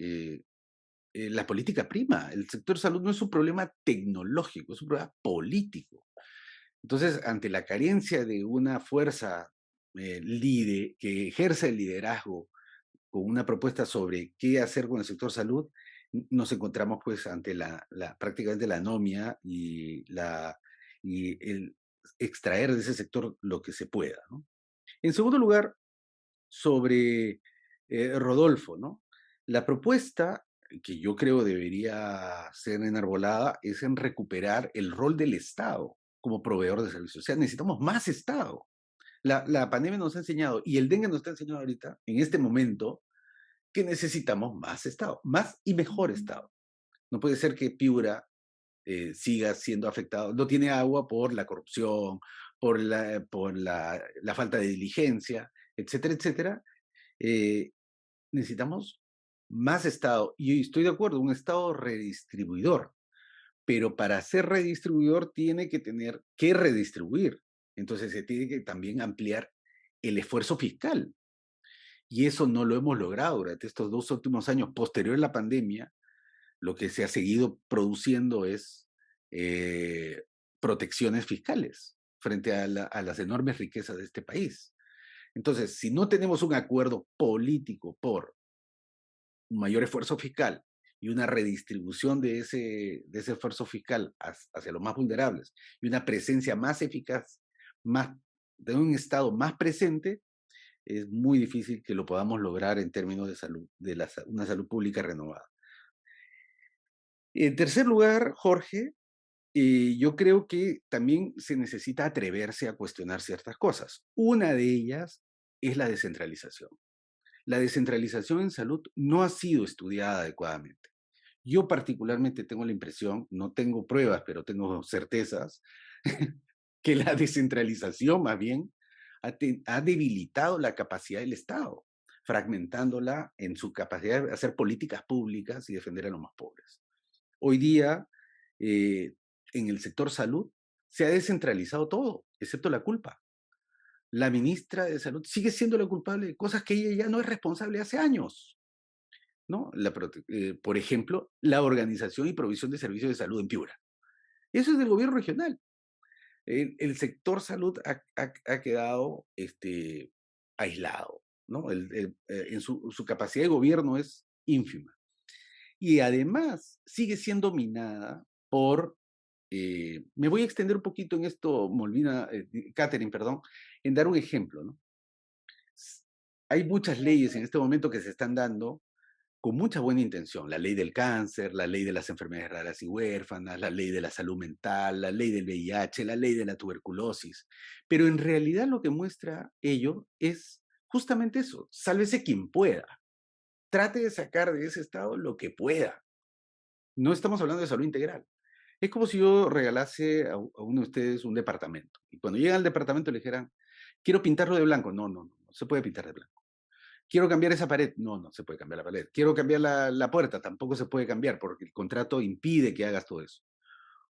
la política prima. El sector salud no es un problema tecnológico, es un problema político. Entonces, ante la carencia de una fuerza que ejerza el liderazgo con una propuesta sobre qué hacer con el sector salud, nos encontramos pues ante prácticamente la anomia y el extraer de ese sector lo que se pueda, ¿no? En segundo lugar, sobre Rodolfo, ¿no? La propuesta que yo creo debería ser enarbolada es en recuperar el rol del Estado como proveedor de servicios. O sea, necesitamos más Estado. La pandemia nos ha enseñado, y el dengue nos está enseñando ahorita, en este momento, que necesitamos más Estado, más y mejor Estado. No puede ser que Piura siga siendo afectado, no tiene agua por la corrupción, por la falta de diligencia, etcétera, etcétera. Necesitamos más Estado. Y estoy de acuerdo, un Estado redistribuidor. Pero para ser redistribuidor tiene que tener que redistribuir. Entonces se tiene que también ampliar el esfuerzo fiscal. Y eso no lo hemos logrado durante estos 2 últimos años. Posterior a la pandemia, lo que se ha seguido produciendo es protecciones fiscales frente a las enormes riquezas de este país. Entonces, si no tenemos un acuerdo político por un mayor esfuerzo fiscal y una redistribución de ese esfuerzo fiscal hacia los más vulnerables y una presencia más eficaz, de un Estado más presente, es muy difícil que lo podamos lograr en términos de salud, una salud pública renovada. En tercer lugar, Jorge, yo creo que también se necesita atreverse a cuestionar ciertas cosas. Una de ellas es la descentralización. La descentralización en salud no ha sido estudiada adecuadamente. Yo particularmente tengo la impresión, no tengo pruebas, pero tengo certezas, que la descentralización más bien ha debilitado la capacidad del Estado, fragmentándola en su capacidad de hacer políticas públicas y defender a los más pobres. Hoy día, en el sector salud, se ha descentralizado todo, excepto la culpa. La ministra de Salud sigue siendo la culpable de cosas que ella ya no es responsable hace años, ¿no? Por ejemplo, la organización y provisión de servicios de salud en Piura. Eso es del gobierno regional. El sector salud ha quedado aislado, ¿no? En su capacidad de gobierno es ínfima. Y además sigue siendo minada por, me voy a extender un poquito en esto, Catherine, perdón, en dar un ejemplo, ¿no? Hay muchas leyes en este momento que se están dando con mucha buena intención. La ley del cáncer, la ley de las enfermedades raras y huérfanas, la ley de la salud mental, la ley del VIH, la ley de la tuberculosis. Pero en realidad lo que muestra ello es justamente eso. Sálvese quien pueda. Trate de sacar de ese estado lo que pueda. No estamos hablando de salud integral. Es como si yo regalase a uno de ustedes un departamento. Y cuando llega al departamento le dijeran, quiero pintarlo de blanco. No, no, no, no se puede pintar de blanco. Quiero cambiar esa pared. No, no se puede cambiar la pared. Quiero cambiar la puerta. Tampoco se puede cambiar porque el contrato impide que hagas todo eso.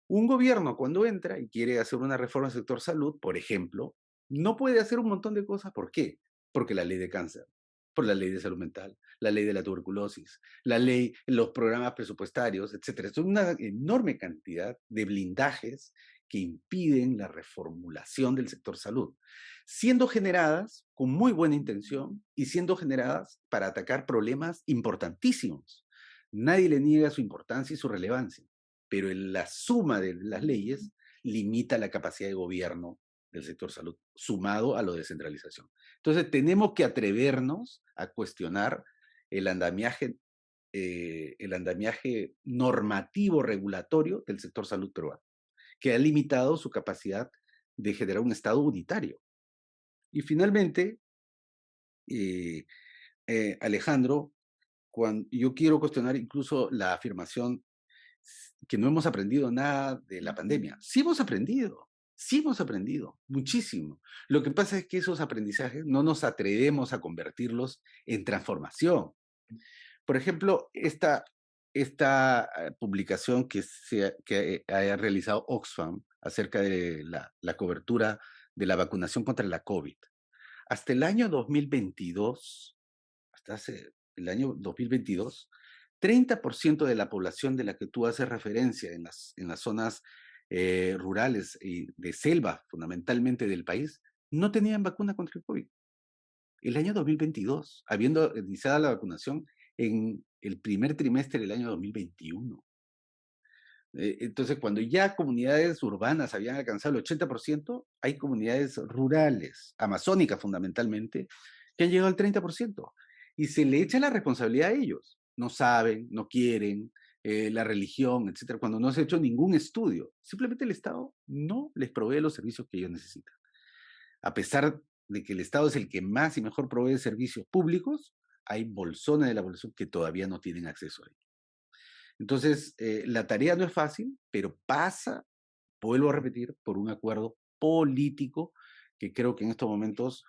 Un gobierno cuando entra y quiere hacer una reforma al sector salud, por ejemplo, no puede hacer un montón de cosas. ¿Por qué? Porque la ley de cáncer, por la ley de salud mental, la ley de la tuberculosis, la ley, los programas presupuestarios, etcétera. Es una enorme cantidad de blindajes que impiden la reformulación del sector salud, siendo generadas con muy buena intención y siendo generadas para atacar problemas importantísimos. Nadie le niega su importancia y su relevancia, pero la suma de las leyes limita la capacidad de gobierno del sector salud, sumado a la descentralización. Entonces, tenemos que atrevernos a cuestionar el andamiaje normativo regulatorio del sector salud peruano, que ha limitado su capacidad de generar un Estado unitario. Y finalmente, Alejandro, cuando yo quiero cuestionar incluso la afirmación que no hemos aprendido nada de la pandemia. Sí hemos aprendido muchísimo. Lo que pasa es que esos aprendizajes no nos atrevemos a convertirlos en transformación. Por ejemplo, esta publicación que ha realizado Oxfam acerca de la cobertura de la vacunación contra la COVID. Hasta el año 2022, el año 2022, 30% de la población de la que tú haces referencia en las zonas rurales y de selva, fundamentalmente del país, no tenían vacuna contra el COVID. El año 2022, habiendo iniciado la vacunación en el primer trimestre del año 2021. Entonces, cuando ya comunidades urbanas habían alcanzado el 80%, hay comunidades rurales, amazónicas fundamentalmente, que han llegado al 30%. Y se le echa la responsabilidad a ellos. No saben, no quieren, la religión, etcétera, cuando no se ha hecho ningún estudio. Simplemente el Estado no les provee los servicios que ellos necesitan. A pesar de que el Estado es el que más y mejor provee servicios públicos, hay bolsones de la población que todavía no tienen acceso a ellos. Entonces, la tarea no es fácil, pero pasa, vuelvo a repetir, por un acuerdo político que creo que en estos momentos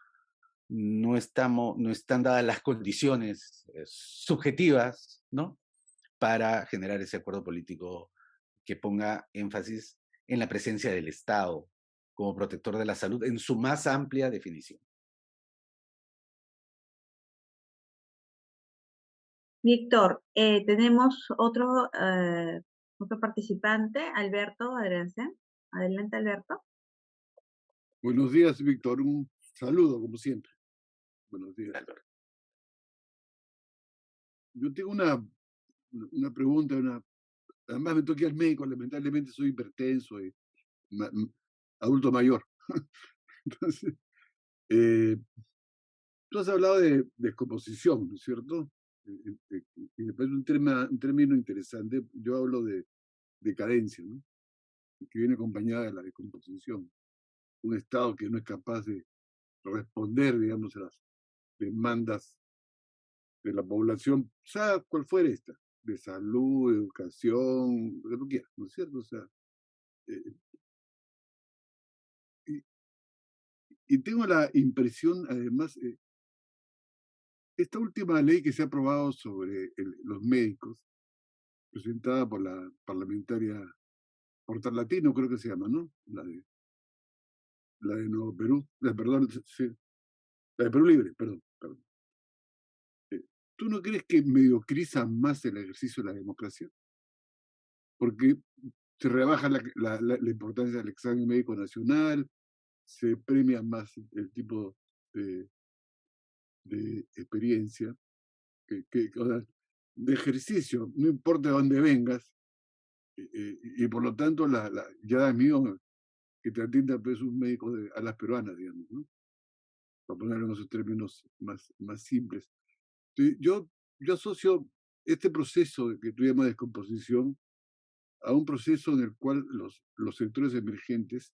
no están dadas las condiciones subjetivas, ¿no?, para generar ese acuerdo político que ponga énfasis en la presencia del Estado como protector de la salud en su más amplia definición. Víctor, tenemos otro participante, Alberto Adrián. Adelante, Alberto. Buenos días, Víctor. Un saludo, como siempre. Buenos días. Alberto. Yo tengo una pregunta, además me toqué al médico, lamentablemente soy hipertenso y adulto mayor. Entonces, tú has hablado de descomposición, ¿no es cierto? Y me parece un término interesante. Yo hablo de decadencia, ¿no?, que viene acompañada de la descomposición. Un Estado que no es capaz de responder, digamos, a las demandas de la población, sea cual fuera esta, de salud, educación, lo que tú quieras, ¿no es cierto? O sea, y tengo la impresión, además, esta última ley que se ha aprobado sobre los médicos, presentada por la parlamentaria Portal Latino, creo que se llama, ¿no? La de Nuevo Perú, perdón, sí, la de Perú Libre, perdón. ¿Tú no crees que mediocriza más el ejercicio de la democracia? Porque se rebaja la importancia del examen médico nacional, se premia más el tipo de experiencia, o sea, de ejercicio, no importa de dónde vengas, y por lo tanto ya da miedo que te atienda pues, un médico a las peruanas, digamos, ¿no? para ponerlo en esos términos más simples. Entonces, yo asocio este proceso que tú llamas descomposición a un proceso en el cual los sectores emergentes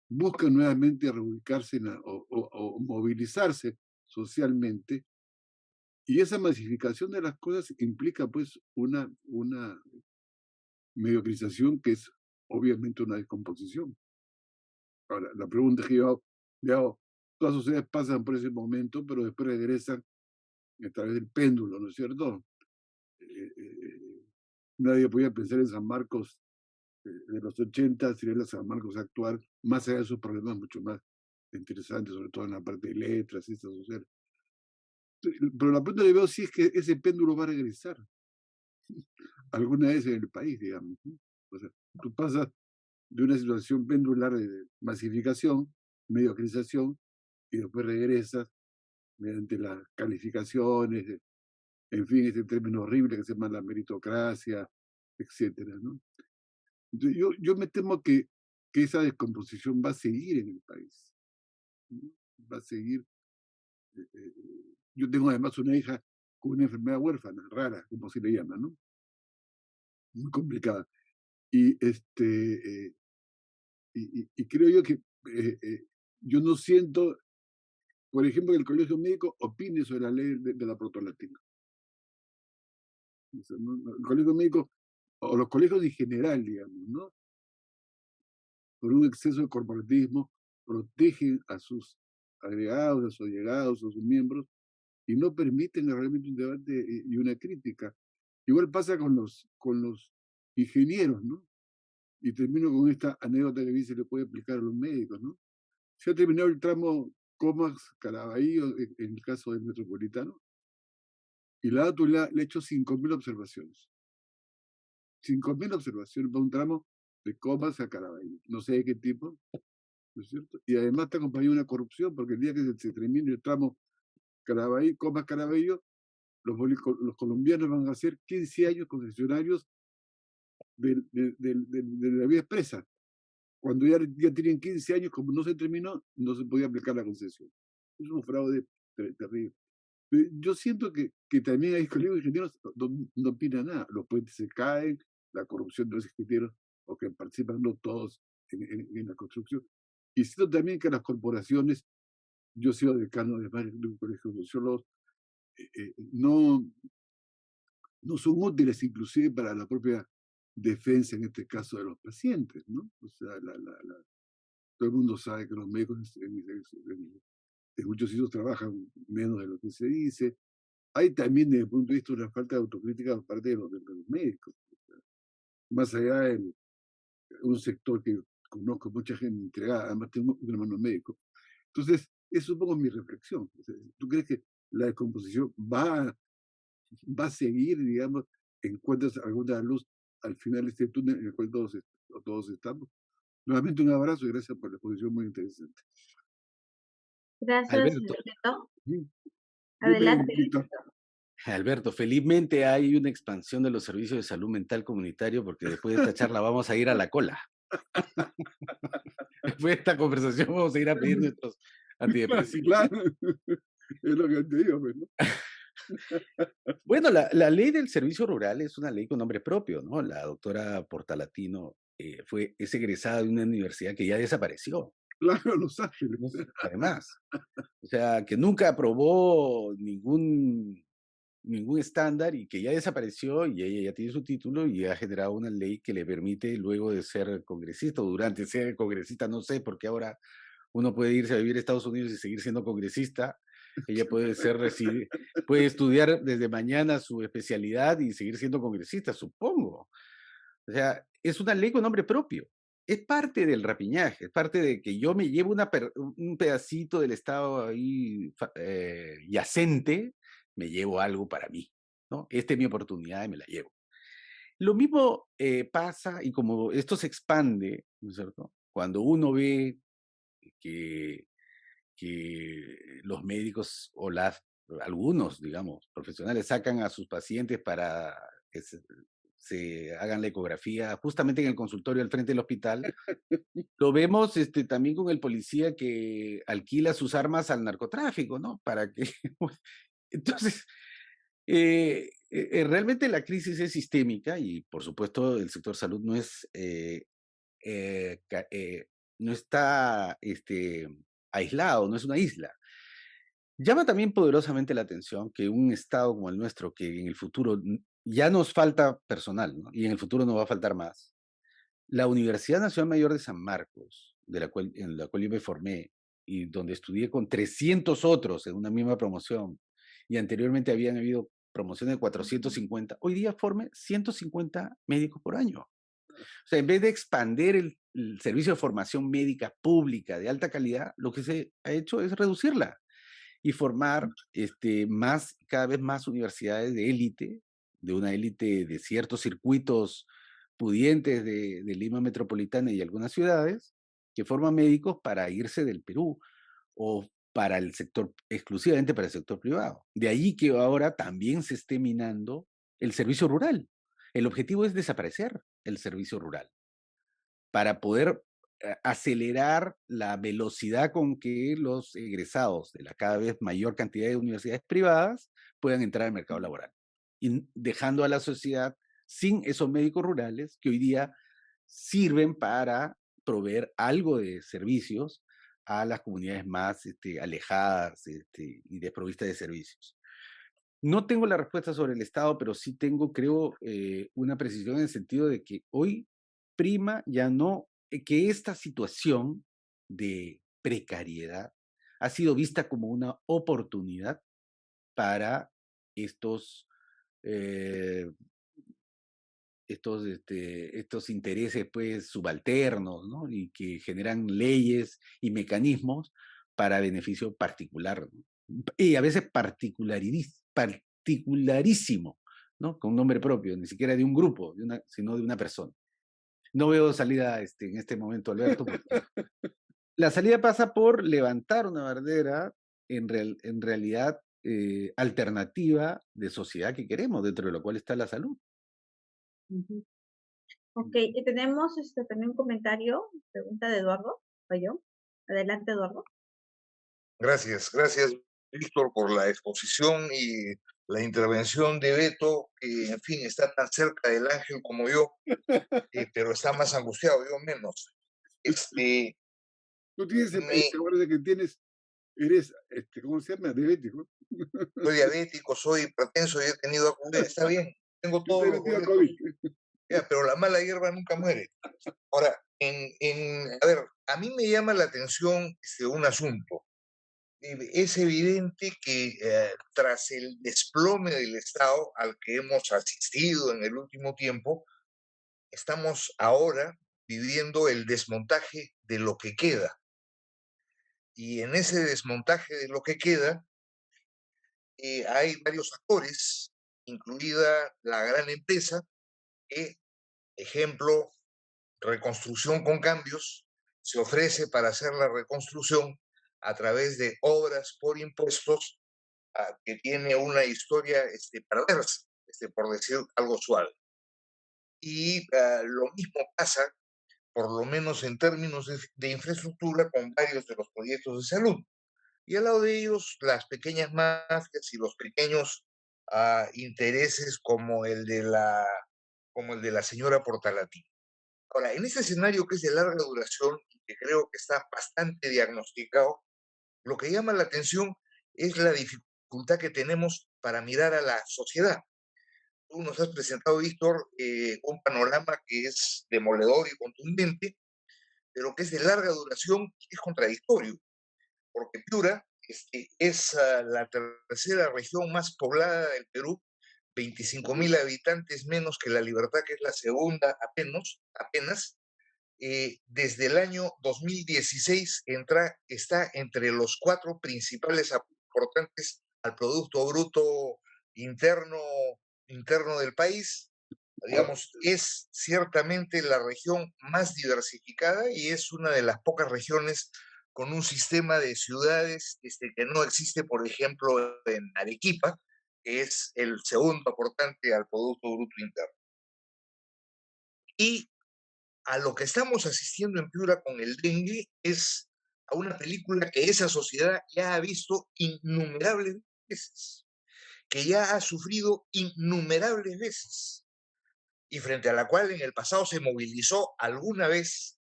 buscan nuevamente reubicarse o movilizarse socialmente, y esa masificación de las cosas implica pues una mediocrización que es obviamente una descomposición. Ahora, la pregunta es que yo hago, todas las sociedades pasan por ese momento, pero después regresan a través del péndulo, ¿no es cierto? Nadie podía pensar en San Marcos de los 80, sería la San Marcos actual, más allá de sus problemas mucho más interesantes, sobre todo en la parte de letras, ciencias sociales. Pero la pregunta que veo sí es que ese péndulo va a regresar alguna vez en el país, digamos, ¿no? O sea, tú pasas de una situación pendular de masificación, mediocrización, y después regresas mediante las calificaciones, en fin, este término horrible que se llama la meritocracia, etcétera, ¿no? Entonces, yo me temo que esa descomposición va a seguir en el país, ¿no? Va a seguir. Yo tengo además una hija con una enfermedad huérfana, rara, como se le llama, ¿no? Muy complicada. Y, y creo yo que yo no siento, por ejemplo, que el colegio médico opine sobre la ley de la protolatina. O sea, el colegio médico, o los colegios en general, digamos, ¿no? Por un exceso de corporativismo, protegen a sus agregados, a sus allegados, a sus miembros, y no permiten realmente un debate y una crítica. Igual pasa con los ingenieros, ¿no? Y termino con esta anécdota que bien se le puede aplicar a los médicos, ¿no? Se ha terminado el tramo Comas-Caraballo, en el caso del Metropolitano, y la ATU le ha hecho 5.000 observaciones. 5.000 observaciones para un tramo de Comas a Caraballo. No sé de qué tipo, ¿no es cierto? Y además está acompañado de una corrupción, porque el día que se termine el tramo Caraballo, Comas-Caraballo, los colombianos van a hacer 15 años concesionarios de la vía expresa. Cuando ya tienen 15 años, como no se terminó, no se podía aplicar la concesión. Es un fraude terrible. Yo siento que también hay colegios ingenieros no opinan nada. Los puentes se caen, la corrupción de los ingenieros, o que participan no todos en la construcción. Y siento también que las corporaciones, yo he sido decano de un colegio de sociólogos, no son útiles inclusive para la propia defensa, en este caso, de los pacientes, ¿no? O sea, todo el mundo sabe que los médicos en muchos sitios trabajan menos de lo que se dice. Hay también, desde el punto de vista, una falta de autocrítica por parte de los médicos. Más allá de un sector que conozco mucha gente entregada, además tengo un hermano médico. Entonces, es un poco mi reflexión. ¿Tú crees que la descomposición va a seguir, digamos, encuentras alguna luz al final de este túnel en el cual todos estamos? Nuevamente un abrazo y gracias por la exposición muy interesante. Gracias, Alberto. Alberto. Adelante. Alberto, felizmente hay una expansión de los servicios de salud mental comunitario, porque después de esta charla vamos a ir a la cola. Después de esta conversación vamos a ir a pedir nuestros antidepresivos. Claro, es lo que te digo, ¿no? Bueno, la ley del servicio rural es una ley con nombre propio, ¿no? La doctora Portalatino es egresada de una universidad que ya desapareció. Claro, Los Ángeles. Además, o sea, que nunca aprobó ningún estándar y que ya desapareció, y ella ya tiene su título y ha generado una ley que le permite, luego de ser congresista o durante ser congresista, no sé, porque ahora uno puede irse a vivir a Estados Unidos y seguir siendo congresista. Ella puede puede estudiar desde mañana su especialidad y seguir siendo congresista, supongo. O sea, es una ley con nombre propio. Es parte del rapiñaje, es parte de que yo me llevo un pedacito del Estado ahí yacente, me llevo algo para mí, ¿no? Esta es mi oportunidad y me la llevo. Lo mismo pasa, y como esto se expande, ¿no es cierto? Cuando uno ve que los médicos o algunos, digamos, profesionales sacan a sus pacientes para que se hagan la ecografía justamente en el consultorio al frente del hospital. Lo vemos también con el policía que alquila sus armas al narcotráfico, ¿no? Para que... Entonces, realmente la crisis es sistémica y, por supuesto, el sector salud no es... no está aislado, no es una isla. Llama también poderosamente la atención que un Estado como el nuestro, que en el futuro ya nos falta personal, ¿no? Y en el futuro no va a faltar más, la Universidad Nacional Mayor de San Marcos, en la cual yo me formé y donde estudié con 300 otros en una misma promoción, y anteriormente habían habido promociones de 450, hoy día forme 150 médicos por año. O sea, en vez de expandir el servicio de formación médica pública de alta calidad, lo que se ha hecho es reducirla y formar cada vez más universidades de élite, de una élite de ciertos circuitos pudientes de Lima Metropolitana y algunas ciudades, que forman médicos para irse del Perú o para el sector, exclusivamente para el sector privado. De ahí que ahora también se esté minando el servicio rural. El objetivo es desaparecer el servicio rural para poder acelerar la velocidad con que los egresados de la cada vez mayor cantidad de universidades privadas puedan entrar al mercado laboral, y dejando a la sociedad sin esos médicos rurales que hoy día sirven para proveer algo de servicios a las comunidades más alejadas y desprovistas de servicios. No tengo la respuesta sobre el Estado, pero sí tengo, creo, una precisión en el sentido de que hoy prima ya no, que esta situación de precariedad ha sido vista como una oportunidad para estos, eh, estos intereses pues subalternos, ¿no? Y que generan leyes y mecanismos para beneficio particular, ¿no? Y a veces particularísimo, ¿no? Con un nombre propio, ni siquiera de un grupo, sino de una persona. No veo salida en este momento, Alberto, porque la salida pasa por levantar una bandera en realidad alternativa de sociedad que queremos, dentro de lo cual está la salud. Ujú. Ok, y tenemos también un comentario, pregunta de Eduardo Bayón. Adelante, Eduardo. Gracias, Víctor, por la exposición y la intervención de Beto, que en fin está tan cerca del ángel como yo, pero está más angustiado, yo menos. Tú tienes, ahora que eres, ¿cómo se llama? Diabético. Soy diabético, soy hipertenso y he tenido COVID, está bien, tengo todo los boletos. Ya, pero la mala hierba nunca muere. Ahora, a ver, a mí me llama la atención un asunto. Es evidente que tras el desplome del Estado al que hemos asistido en el último tiempo, estamos ahora viviendo el desmontaje de lo que queda. Y en ese desmontaje de lo que queda, hay varios actores, incluida la gran empresa, que, ejemplo, Reconstrucción con Cambios, se ofrece para hacer la reconstrucción a través de obras por impuestos, que tiene una historia perversa, por decir algo suave. Y lo mismo pasa, por lo menos en términos de infraestructura, con varios de los proyectos de salud. Y al lado de ellos, las pequeñas mafias y los pequeños intereses como el de la señora Portalatín. Ahora, en este escenario que es de larga duración y que creo que está bastante diagnosticado, lo que llama la atención es la dificultad que tenemos para mirar a la sociedad. Tú nos has presentado, Víctor, un panorama que es demoledor y contundente, pero que es de larga duración y es contradictorio, porque Piura es la tercera región más poblada del Perú, 25.000 habitantes menos que La Libertad, que es la segunda apenas. Desde el año 2016 está entre los 4 principales aportantes al Producto Bruto Interno del país. Digamos, es ciertamente la región más diversificada y es una de las pocas regiones con un sistema de ciudades que no existe, por ejemplo, en Arequipa, que es el segundo aportante al Producto Bruto Interno. Y a lo que estamos asistiendo en Piura con el dengue es a una película que esa sociedad ya ha visto innumerables veces, que ya ha sufrido innumerables veces y frente a la cual en el pasado se movilizó alguna vez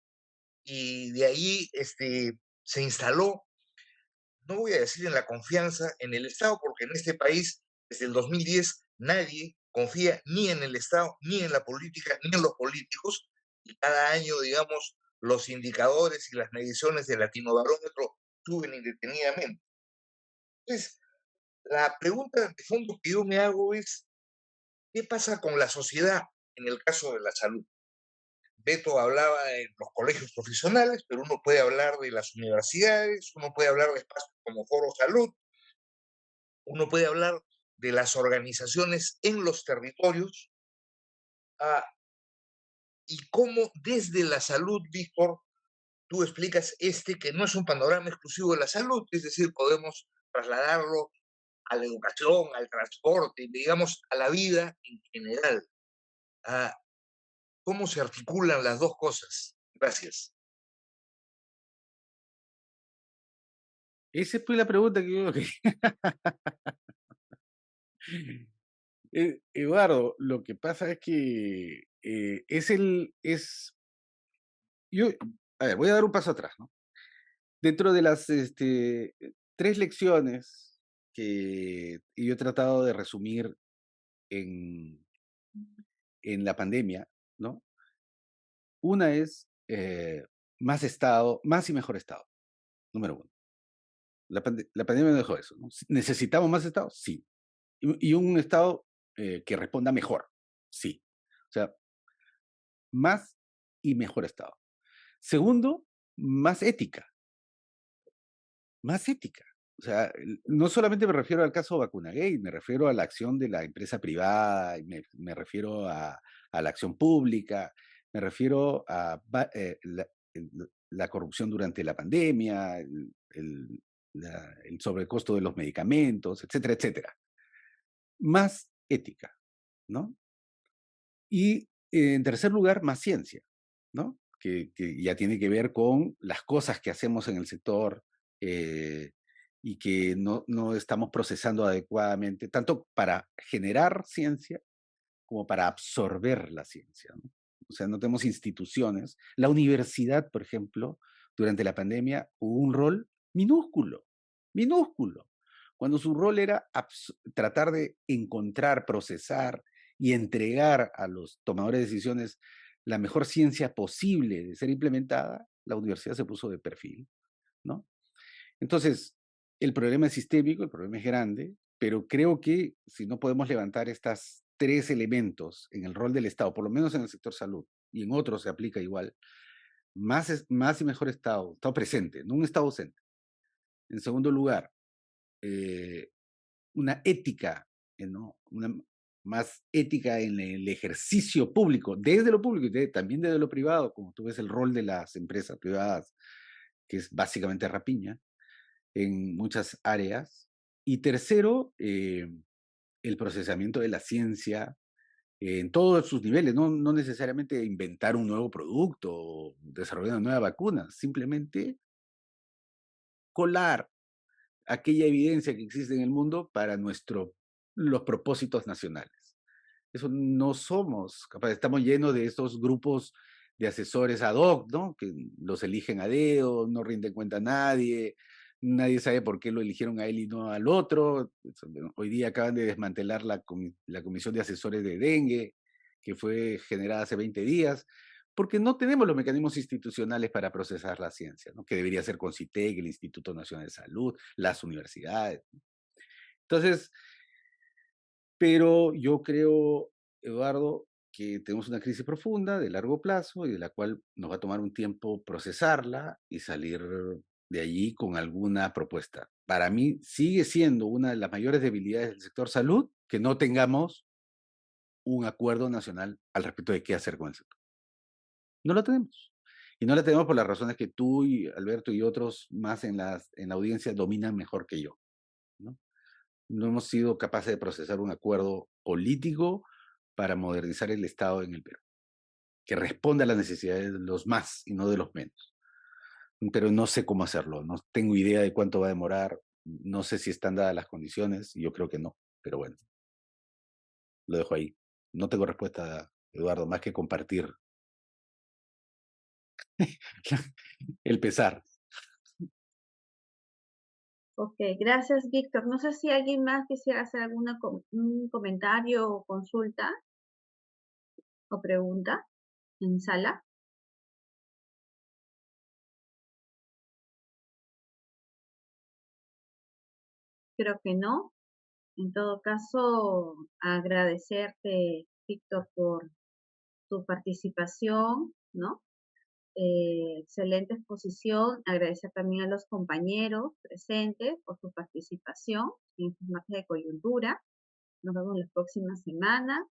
y de ahí se instaló, no voy a decir en la confianza en el Estado, porque en este país desde el 2010 nadie confía ni en el Estado, ni en la política, ni en los políticos, y cada año, digamos, los indicadores y las mediciones del Latinobarómetro suben indetenidamente. Entonces, la pregunta de fondo que yo me hago es, ¿qué pasa con la sociedad en el caso de la salud? Beto hablaba de los colegios profesionales, pero uno puede hablar de las universidades, uno puede hablar de espacios como Foro Salud, uno puede hablar de las organizaciones en los territorios, y cómo desde la salud, Víctor, tú explicas que no es un panorama exclusivo de la salud, es decir, podemos trasladarlo a la educación, al transporte, digamos, a la vida en general. ¿Cómo se articulan las dos cosas? Gracias. Esa fue la pregunta que yo... Eduardo, lo que pasa es que a ver, voy a dar un paso atrás, ¿no? Dentro de las 3 lecciones que yo he tratado de resumir en la pandemia, ¿no? Una es más Estado, más y mejor Estado, número 1. La pandemia no dejó eso, ¿no? ¿Necesitamos más Estado? Sí. Y un Estado que responda mejor, sí. O sea, más y mejor Estado. Segundo, más ética. Más ética. O sea, no solamente me refiero al caso Vacunagate, me refiero a la acción de la empresa privada, me refiero a la acción pública, me refiero a la corrupción durante la pandemia, el sobrecosto de los medicamentos, etcétera, etcétera. Más ética, ¿no? Y en tercer lugar, más ciencia, ¿no? Que ya tiene que ver con las cosas que hacemos en el sector y que no estamos procesando adecuadamente, tanto para generar ciencia como para absorber la ciencia, ¿no? O sea, no tenemos instituciones. La universidad, por ejemplo, durante la pandemia jugó un rol minúsculo, minúsculo, cuando su rol era tratar de encontrar, procesar y entregar a los tomadores de decisiones la mejor ciencia posible de ser implementada, la universidad se puso de perfil, ¿no? Entonces, el problema es sistémico, el problema es grande, pero creo que si no podemos levantar estos 3 elementos en el rol del Estado, por lo menos en el sector salud, y en otros se aplica igual, más y mejor Estado presente, no un Estado ausente. En segundo lugar, una ética, ¿no? Una más ética en el ejercicio público, desde lo público y también desde lo privado, como tú ves el rol de las empresas privadas, que es básicamente rapiña en muchas áreas. Y tercero, el procesamiento de la ciencia en todos sus niveles, no necesariamente inventar un nuevo producto o desarrollar una nueva vacuna, simplemente colar aquella evidencia que existe en el mundo para los propósitos nacionales. Eso no somos capaces, estamos llenos de estos grupos de asesores ad hoc, ¿no? Que los eligen a dedo, no rinden cuenta a nadie, nadie sabe por qué lo eligieron a él y no al otro. Hoy día acaban de desmantelar la comisión de asesores de dengue, que fue generada hace 20 días, porque no tenemos los mecanismos institucionales para procesar la ciencia, ¿no? Que debería ser CONCITEC, el Instituto Nacional de Salud, las universidades. Entonces, pero yo creo, Eduardo, que tenemos una crisis profunda de largo plazo y de la cual nos va a tomar un tiempo procesarla y salir de allí con alguna propuesta. Para mí sigue siendo una de las mayores debilidades del sector salud que no tengamos un acuerdo nacional al respecto de qué hacer con el sector. No lo tenemos. Y no la tenemos por las razones que tú y Alberto y otros más en la audiencia dominan mejor que yo, ¿no? No hemos sido capaces de procesar un acuerdo político para modernizar el Estado en el Perú. que responda a las necesidades de los más y no de los menos. Pero no sé cómo hacerlo, no tengo idea de cuánto va a demorar, no sé si están dadas las condiciones, y yo creo que no, pero bueno, lo dejo ahí. No tengo respuesta, Eduardo, más que compartir el pesar. Ok, gracias, Víctor. No sé si alguien más quisiera hacer un comentario o consulta o pregunta en sala. Creo que no. En todo caso, agradecerte, Víctor, por tu participación, ¿no? Excelente exposición. Agradecer también a los compañeros presentes por su participación en estos martes de coyuntura. Nos vemos la próxima semana.